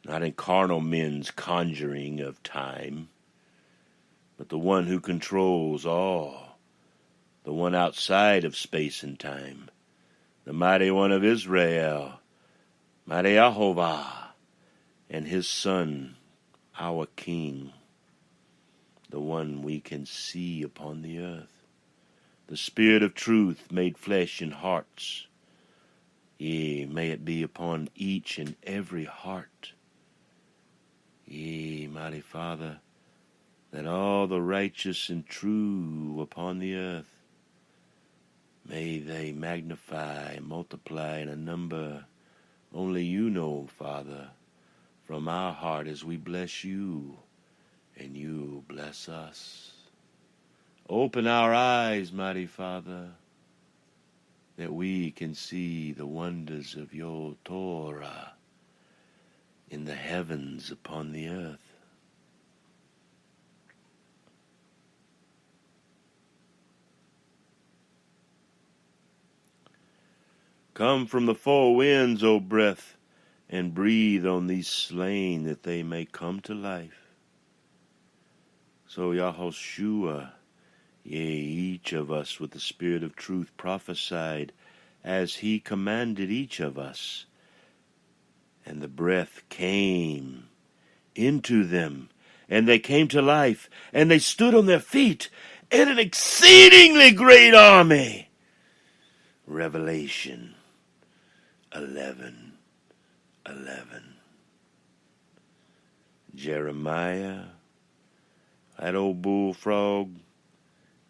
S2: not in carnal men's conjuring of time, but the one who controls all, the one outside of space and time, the mighty one of Israel, mighty Yehovah, and his Son, our King, the one we can see upon the earth, the Spirit of truth made flesh in hearts. May it be upon each and every heart. Mighty Father, that all the righteous and true upon the earth, may they magnify and multiply in a number only you know, Father, from our heart as we bless you and you bless us. Open our eyes, mighty Father, that we can see the wonders of your Torah in the heavens upon the earth. Come from the 4 winds, O breath, and breathe on these slain that they may come to life. So Yahushua, each of us with the Spirit of truth prophesied as he commanded each of us. And the breath came into them, and they came to life, and they stood on their feet, and an exceedingly great army. Revelation 11:11. Jeremiah, that old bullfrog,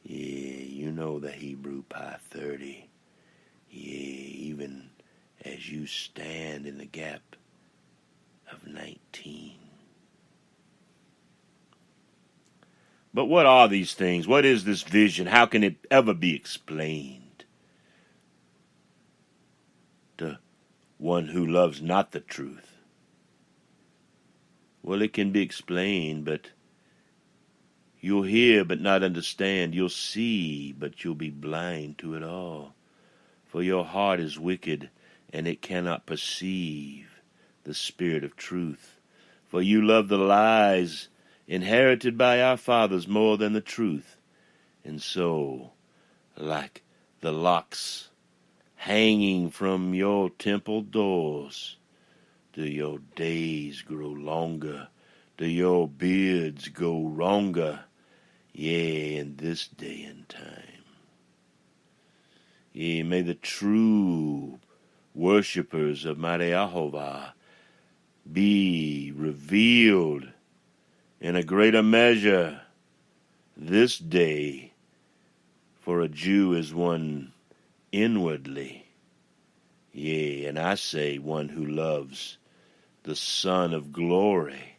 S2: you know the Hebrew Pi 30. Even as you stand in the gap of 19. But what are these things? What is this vision? How can it ever be explained to one who loves not the truth? Well, it can be explained, but you'll hear but not understand. You'll see, but you'll be blind to it all. For your heart is wicked, and it cannot perceive the spirit of truth. For you love the lies inherited by our fathers more than the truth. And so, like the locks hanging from your temple doors, do your days grow longer, do your beards go longer, yea, in this day and time. Yea, may the true worshippers of Mighty Jehovah be revealed in a greater measure this day, for a Jew is one inwardly, yea, and I say one who loves the Son of glory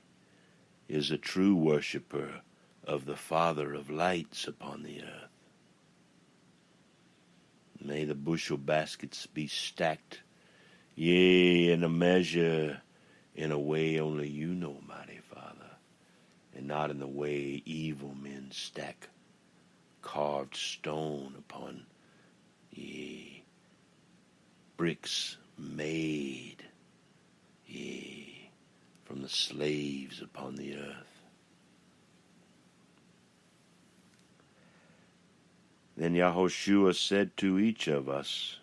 S2: is a true worshipper of the Father of lights upon the earth. May the bushel baskets be stacked, yea, in a measure, in a way only you know, mighty Father, and not in the way evil men stack carved stone upon, yea, bricks made, yea, from the slaves upon the earth. Then Yahushua said to each of us,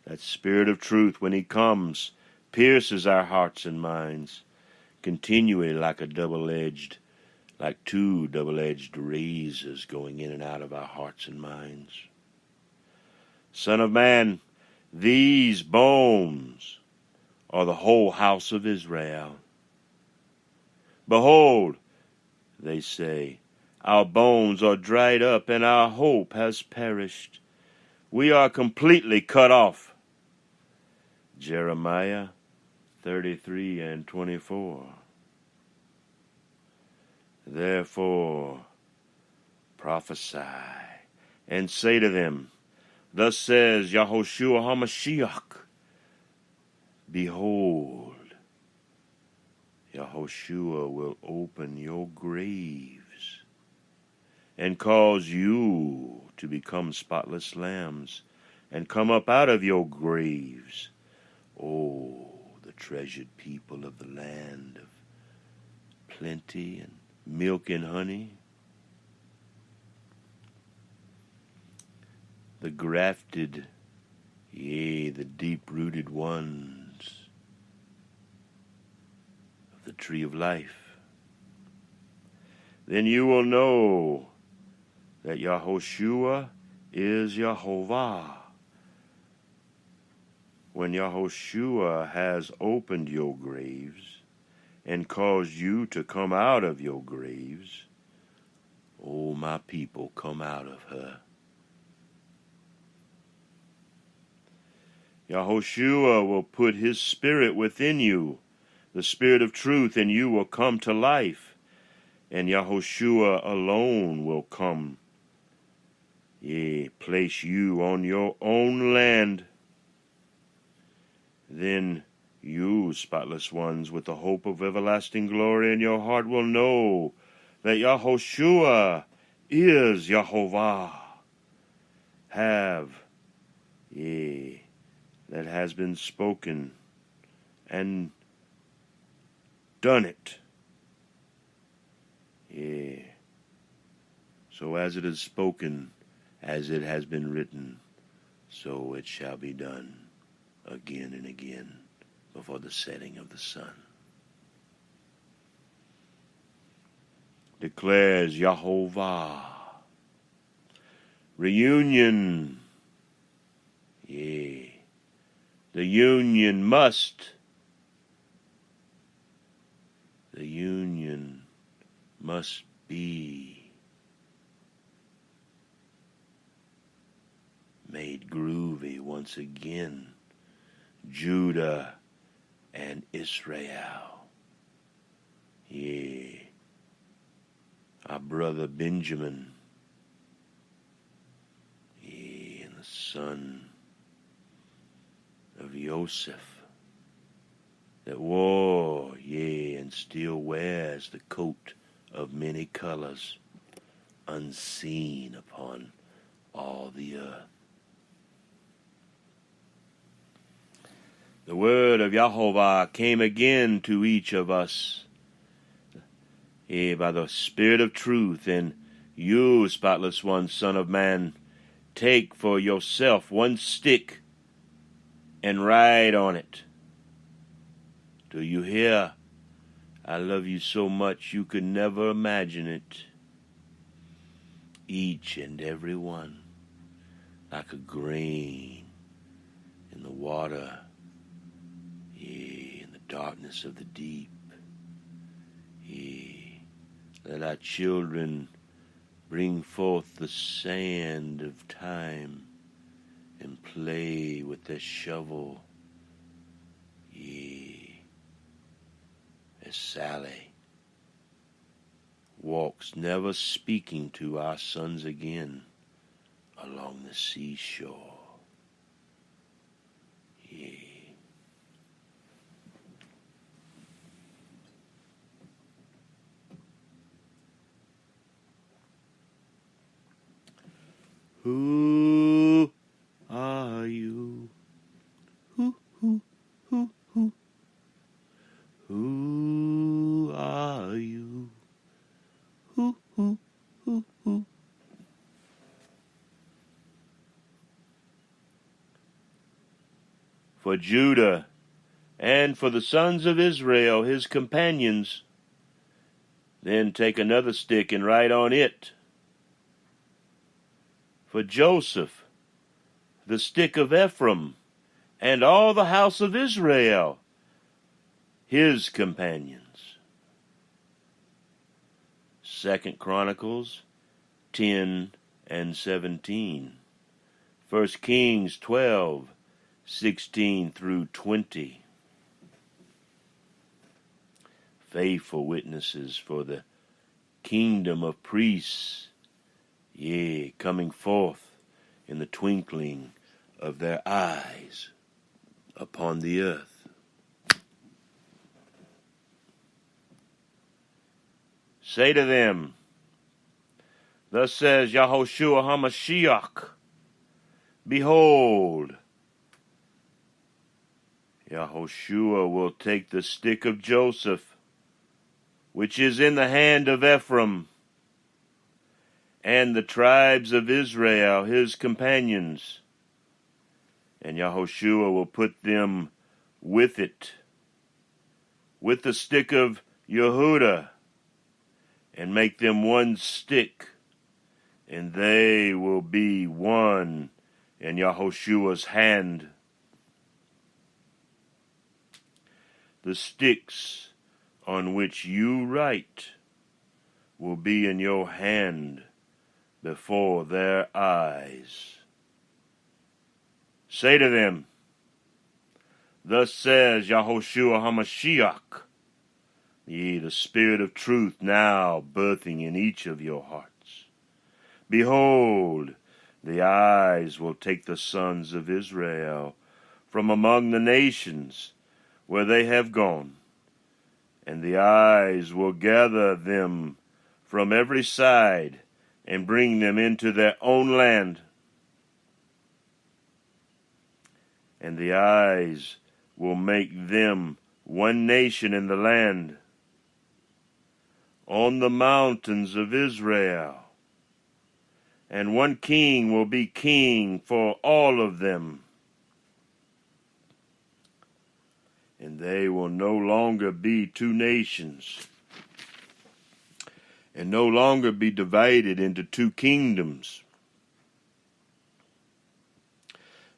S2: that Spirit of truth, when he comes, pierces our hearts and minds, continually like two double-edged razors going in and out of our hearts and minds. Son of man, these bones are the whole house of Israel. Behold, they say, our bones are dried up, and our hope has perished. We are completely cut off. Jeremiah 33 and 24. Therefore prophesy, and say to them, thus says Yahushua HaMashiach, behold, Yahushua will open your graves and cause you to become spotless lambs, and come up out of your graves, O the treasured people of the land of plenty and milk and honey, the grafted, yea, the deep-rooted ones of the tree of life. Then you will know that Yahushua is Yahovah. When Yahushua has opened your graves and caused you to come out of your graves, O my people, come out of her. Yahushua will put his spirit within you, the spirit of truth, and you will come to life. And Yahushua alone will come, yea, place you on your own land. Then you, spotless ones, with the hope of everlasting glory in your heart, will know that Yahushua is Yahovah. Have, yea, that has been spoken and done it. Yea, so as it is spoken, as it has been written, so it shall be done again and again before the setting of the sun. Declares Yahovah. Reunion. Yea, the union must be made groovy once again. Judah and Israel. Yea, our brother Benjamin, and the son of Joseph, that wore, and still wears the coat of many colors, unseen upon all the earth. The word of Yahovah came again to each of us, by the Spirit of truth, and you, spotless one, Son of Man, take for yourself one stick and ride on it. Do you hear? I love you so much you could never imagine it. Each and every one, like a grain in the water, in the darkness of the deep. Let our children bring forth the sand of time and play with their shovel. As Sally walks, never speaking to our sons again along the seashore. Who are you? Who are you? Who? For Judah and for the sons of Israel, his companions, then take another stick and write on it. For Joseph, the stick of Ephraim, and all the house of Israel, his companions. 2 Chronicles 10 and 17. 1 Kings 12, 16 through 20. Faithful witnesses for the kingdom of priests, coming forth in the twinkling of their eyes upon the earth. Say to them, thus says Yahoshua HaMashiach, behold, Yahoshua will take the stick of Joseph, which is in the hand of Ephraim, and the tribes of Israel, his companions, and Yahoshua will put them with it, with the stick of Yehudah, and make them one stick, and they will be one in Yahoshua's hand. The sticks on which you write will be in your hand before their eyes. Say to them, thus says Yahoshua HaMashiach, the Spirit of truth now birthing in each of your hearts. Behold, the eyes will take the sons of Israel from among the nations where they have gone, and the eyes will gather them from every side and bring them into their own land. And the eyes will make them one nation in the land, on the mountains of Israel, and one king will be king for all of them. And they will no longer be two nations, and no longer be divided into two kingdoms.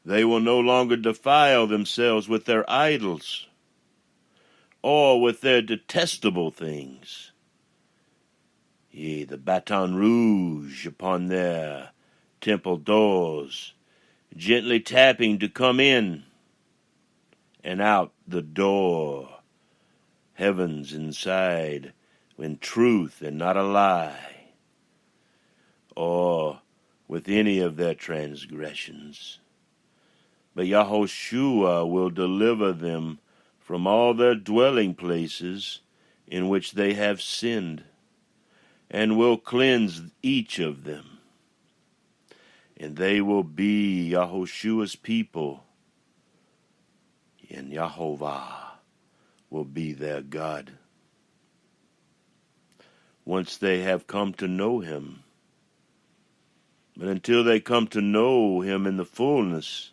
S2: They will no longer defile themselves with their idols, or with their detestable things. The baton rouge upon their temple doors, gently tapping to come in, and out the door, heavens inside, when truth and not a lie or with any of their transgressions. But Yahushua will deliver them from all their dwelling places in which they have sinned, and will cleanse each of them. And they will be Yahushua's people, and Yahovah will be their God. Once they have come to know him. But until they come to know him in the fullness,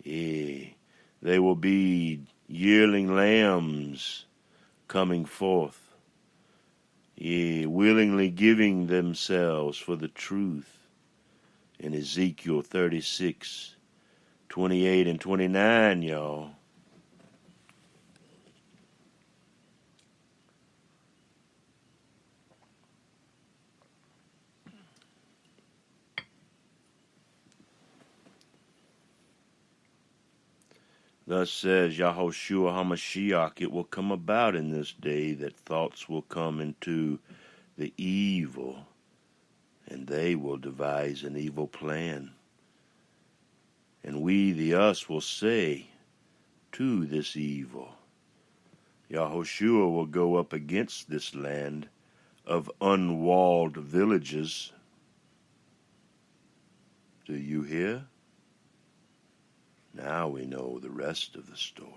S2: they will be yearling lambs coming forth, willingly giving themselves for the truth. In Ezekiel 36, 28 and 29, y'all. Thus says Yahushua HaMashiach, it will come about in this day that thoughts will come into the evil, and they will devise an evil plan. And we, the us, will say to this evil, Yahushua will go up against this land of unwalled villages. Do you hear? Now we know the rest of the story.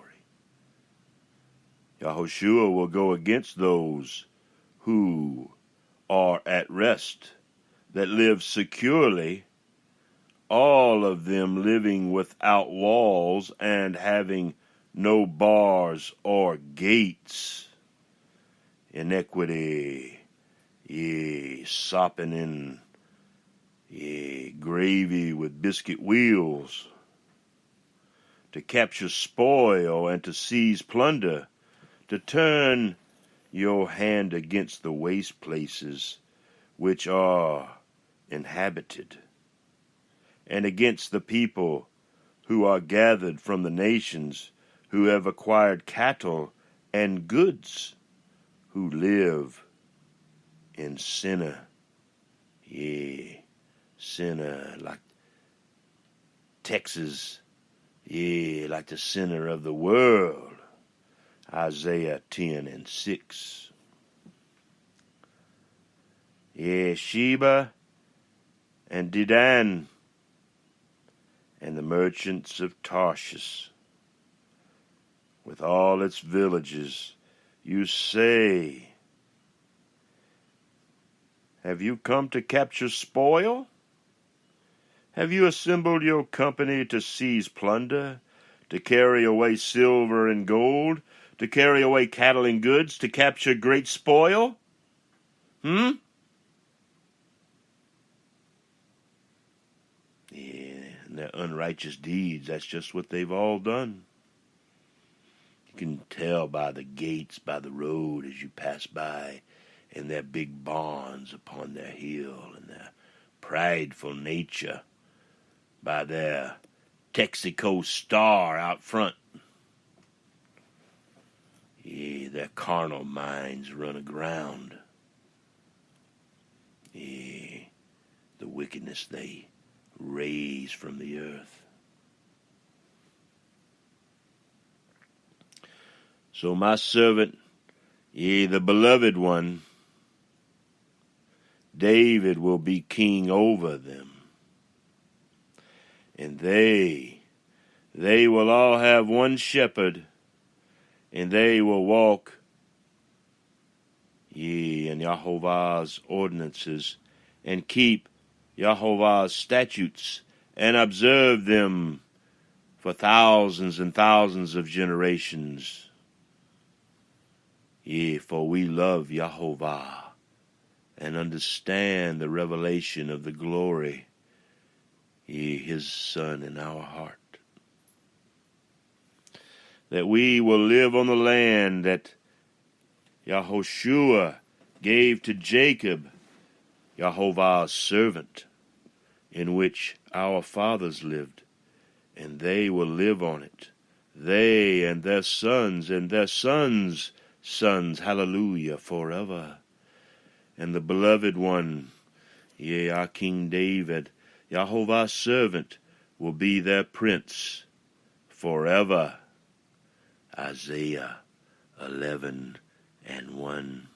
S2: Yahushua will go against those who are at rest, that live securely, all of them living without walls and having no bars or gates. Iniquity, sopping in gravy with biscuit wheels, to capture spoil and to seize plunder, to turn your hand against the waste places which are inhabited, and against the people who are gathered from the nations, who have acquired cattle and goods, who live in sinner, sinner like Texas, like the center of the world. Isaiah 10 and 6. Sheba and Dedan and the merchants of Tarshish, with all its villages, you say, have you come to capture spoil? Have you assembled your company to seize plunder, to carry away silver and gold, to carry away cattle and goods, to capture great spoil? And their unrighteous deeds, that's just what they've all done. You can tell by the gates, by the road as you pass by, and their big barns upon their hill, and their prideful nature, by their Texaco star out front. Their carnal minds run aground. The wickedness they raise from the earth. So my servant, the beloved one, David will be king over them. And they will all have one shepherd, and they will walk, in Yahovah's ordinances, and keep Yahovah's statutes, and observe them for thousands and thousands of generations. For we love Yahovah, and understand the revelation of the glory, his Son in our heart. That we will live on the land that Yahushua gave to Jacob, Yahovah's servant, in which our fathers lived, and they will live on it, they and their sons and their sons' sons, hallelujah, forever. And the beloved one, Yea, our King David, Yahovah's servant, will be their prince forever. Isaiah 11:1.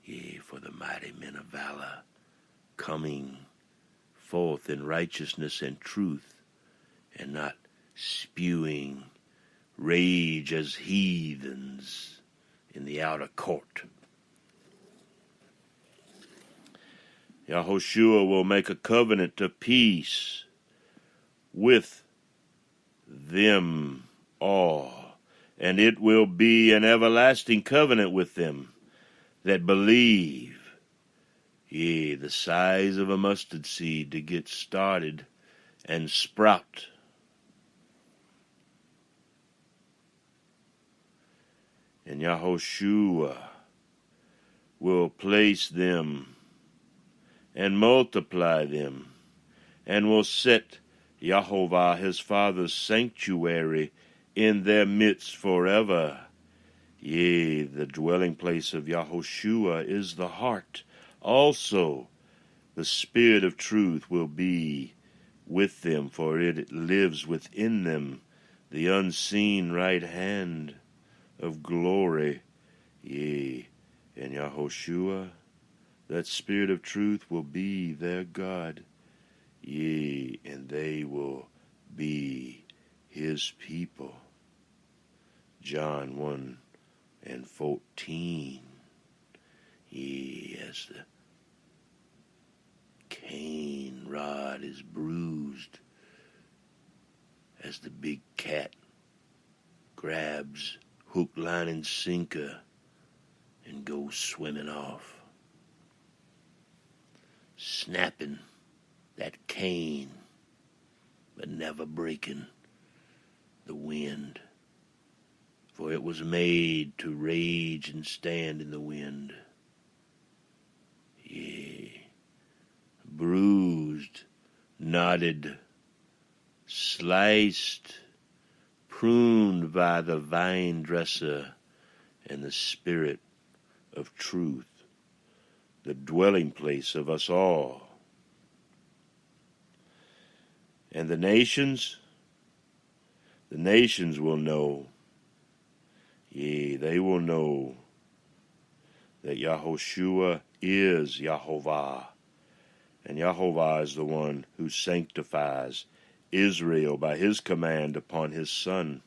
S2: Yea, for the mighty men of valor coming forth in righteousness and truth, and not spewing rage as heathens in the outer court. Yahushua will make a covenant of peace with them all, and it will be an everlasting covenant with them that believe. Yea, the size of a mustard seed to get started and sprout. And Yahushua will place them and multiply them, and will set Yahovah his father's sanctuary in their midst forever. Yea, the dwelling place of Yahushua is the heart. Also, the Spirit of truth will be with them, for it lives within them, the unseen right hand of glory. Yea, and Yahushua, that Spirit of truth, will be their God. Yea, and they will be his people. John 1:14. Yea, as the cane rod is bruised, as the big cat grabs hook, line, and sinker and goes swimming off, snapping that cane, but never breaking the wind, for it was made to rage and stand in the wind. Yea, bruised, knotted, sliced, pruned by the vine dresser and the Spirit of truth, the dwelling place of us all. And the nations will know, yea, they will know that Yahushua is Yahovah, and Yahovah is the one who sanctifies Israel by his command upon his Son,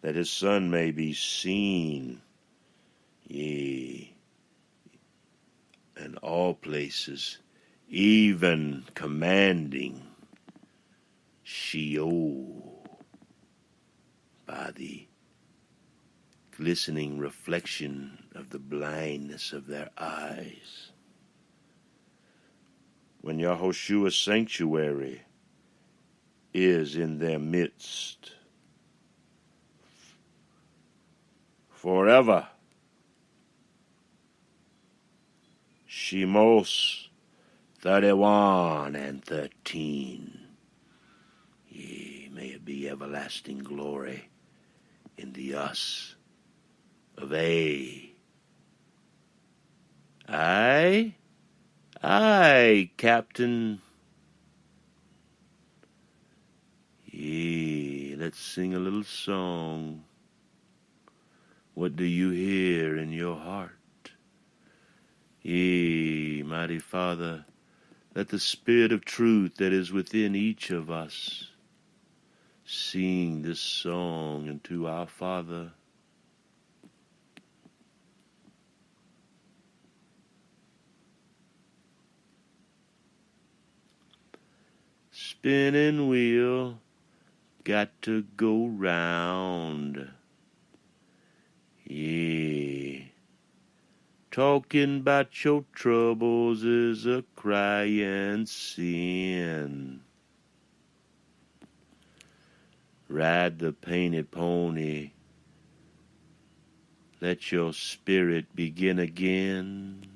S2: that his Son may be seen, yea, in all places, even commanding Sheol by the glistening reflection of the blindness of their eyes. When Yahushua's sanctuary is in their midst forever. Shemos 31:13. Yea, may it be everlasting glory in the us of A. Aye, Captain. Yea, let's sing a little song. What do you hear in your heart? Yea, mighty Father, let the Spirit of truth that is within each of us sing this song unto our Father. Spinning wheel, got to go round. Yeah. Talking about your troubles is a crying sin. Ride the painted pony. Let your spirit begin again.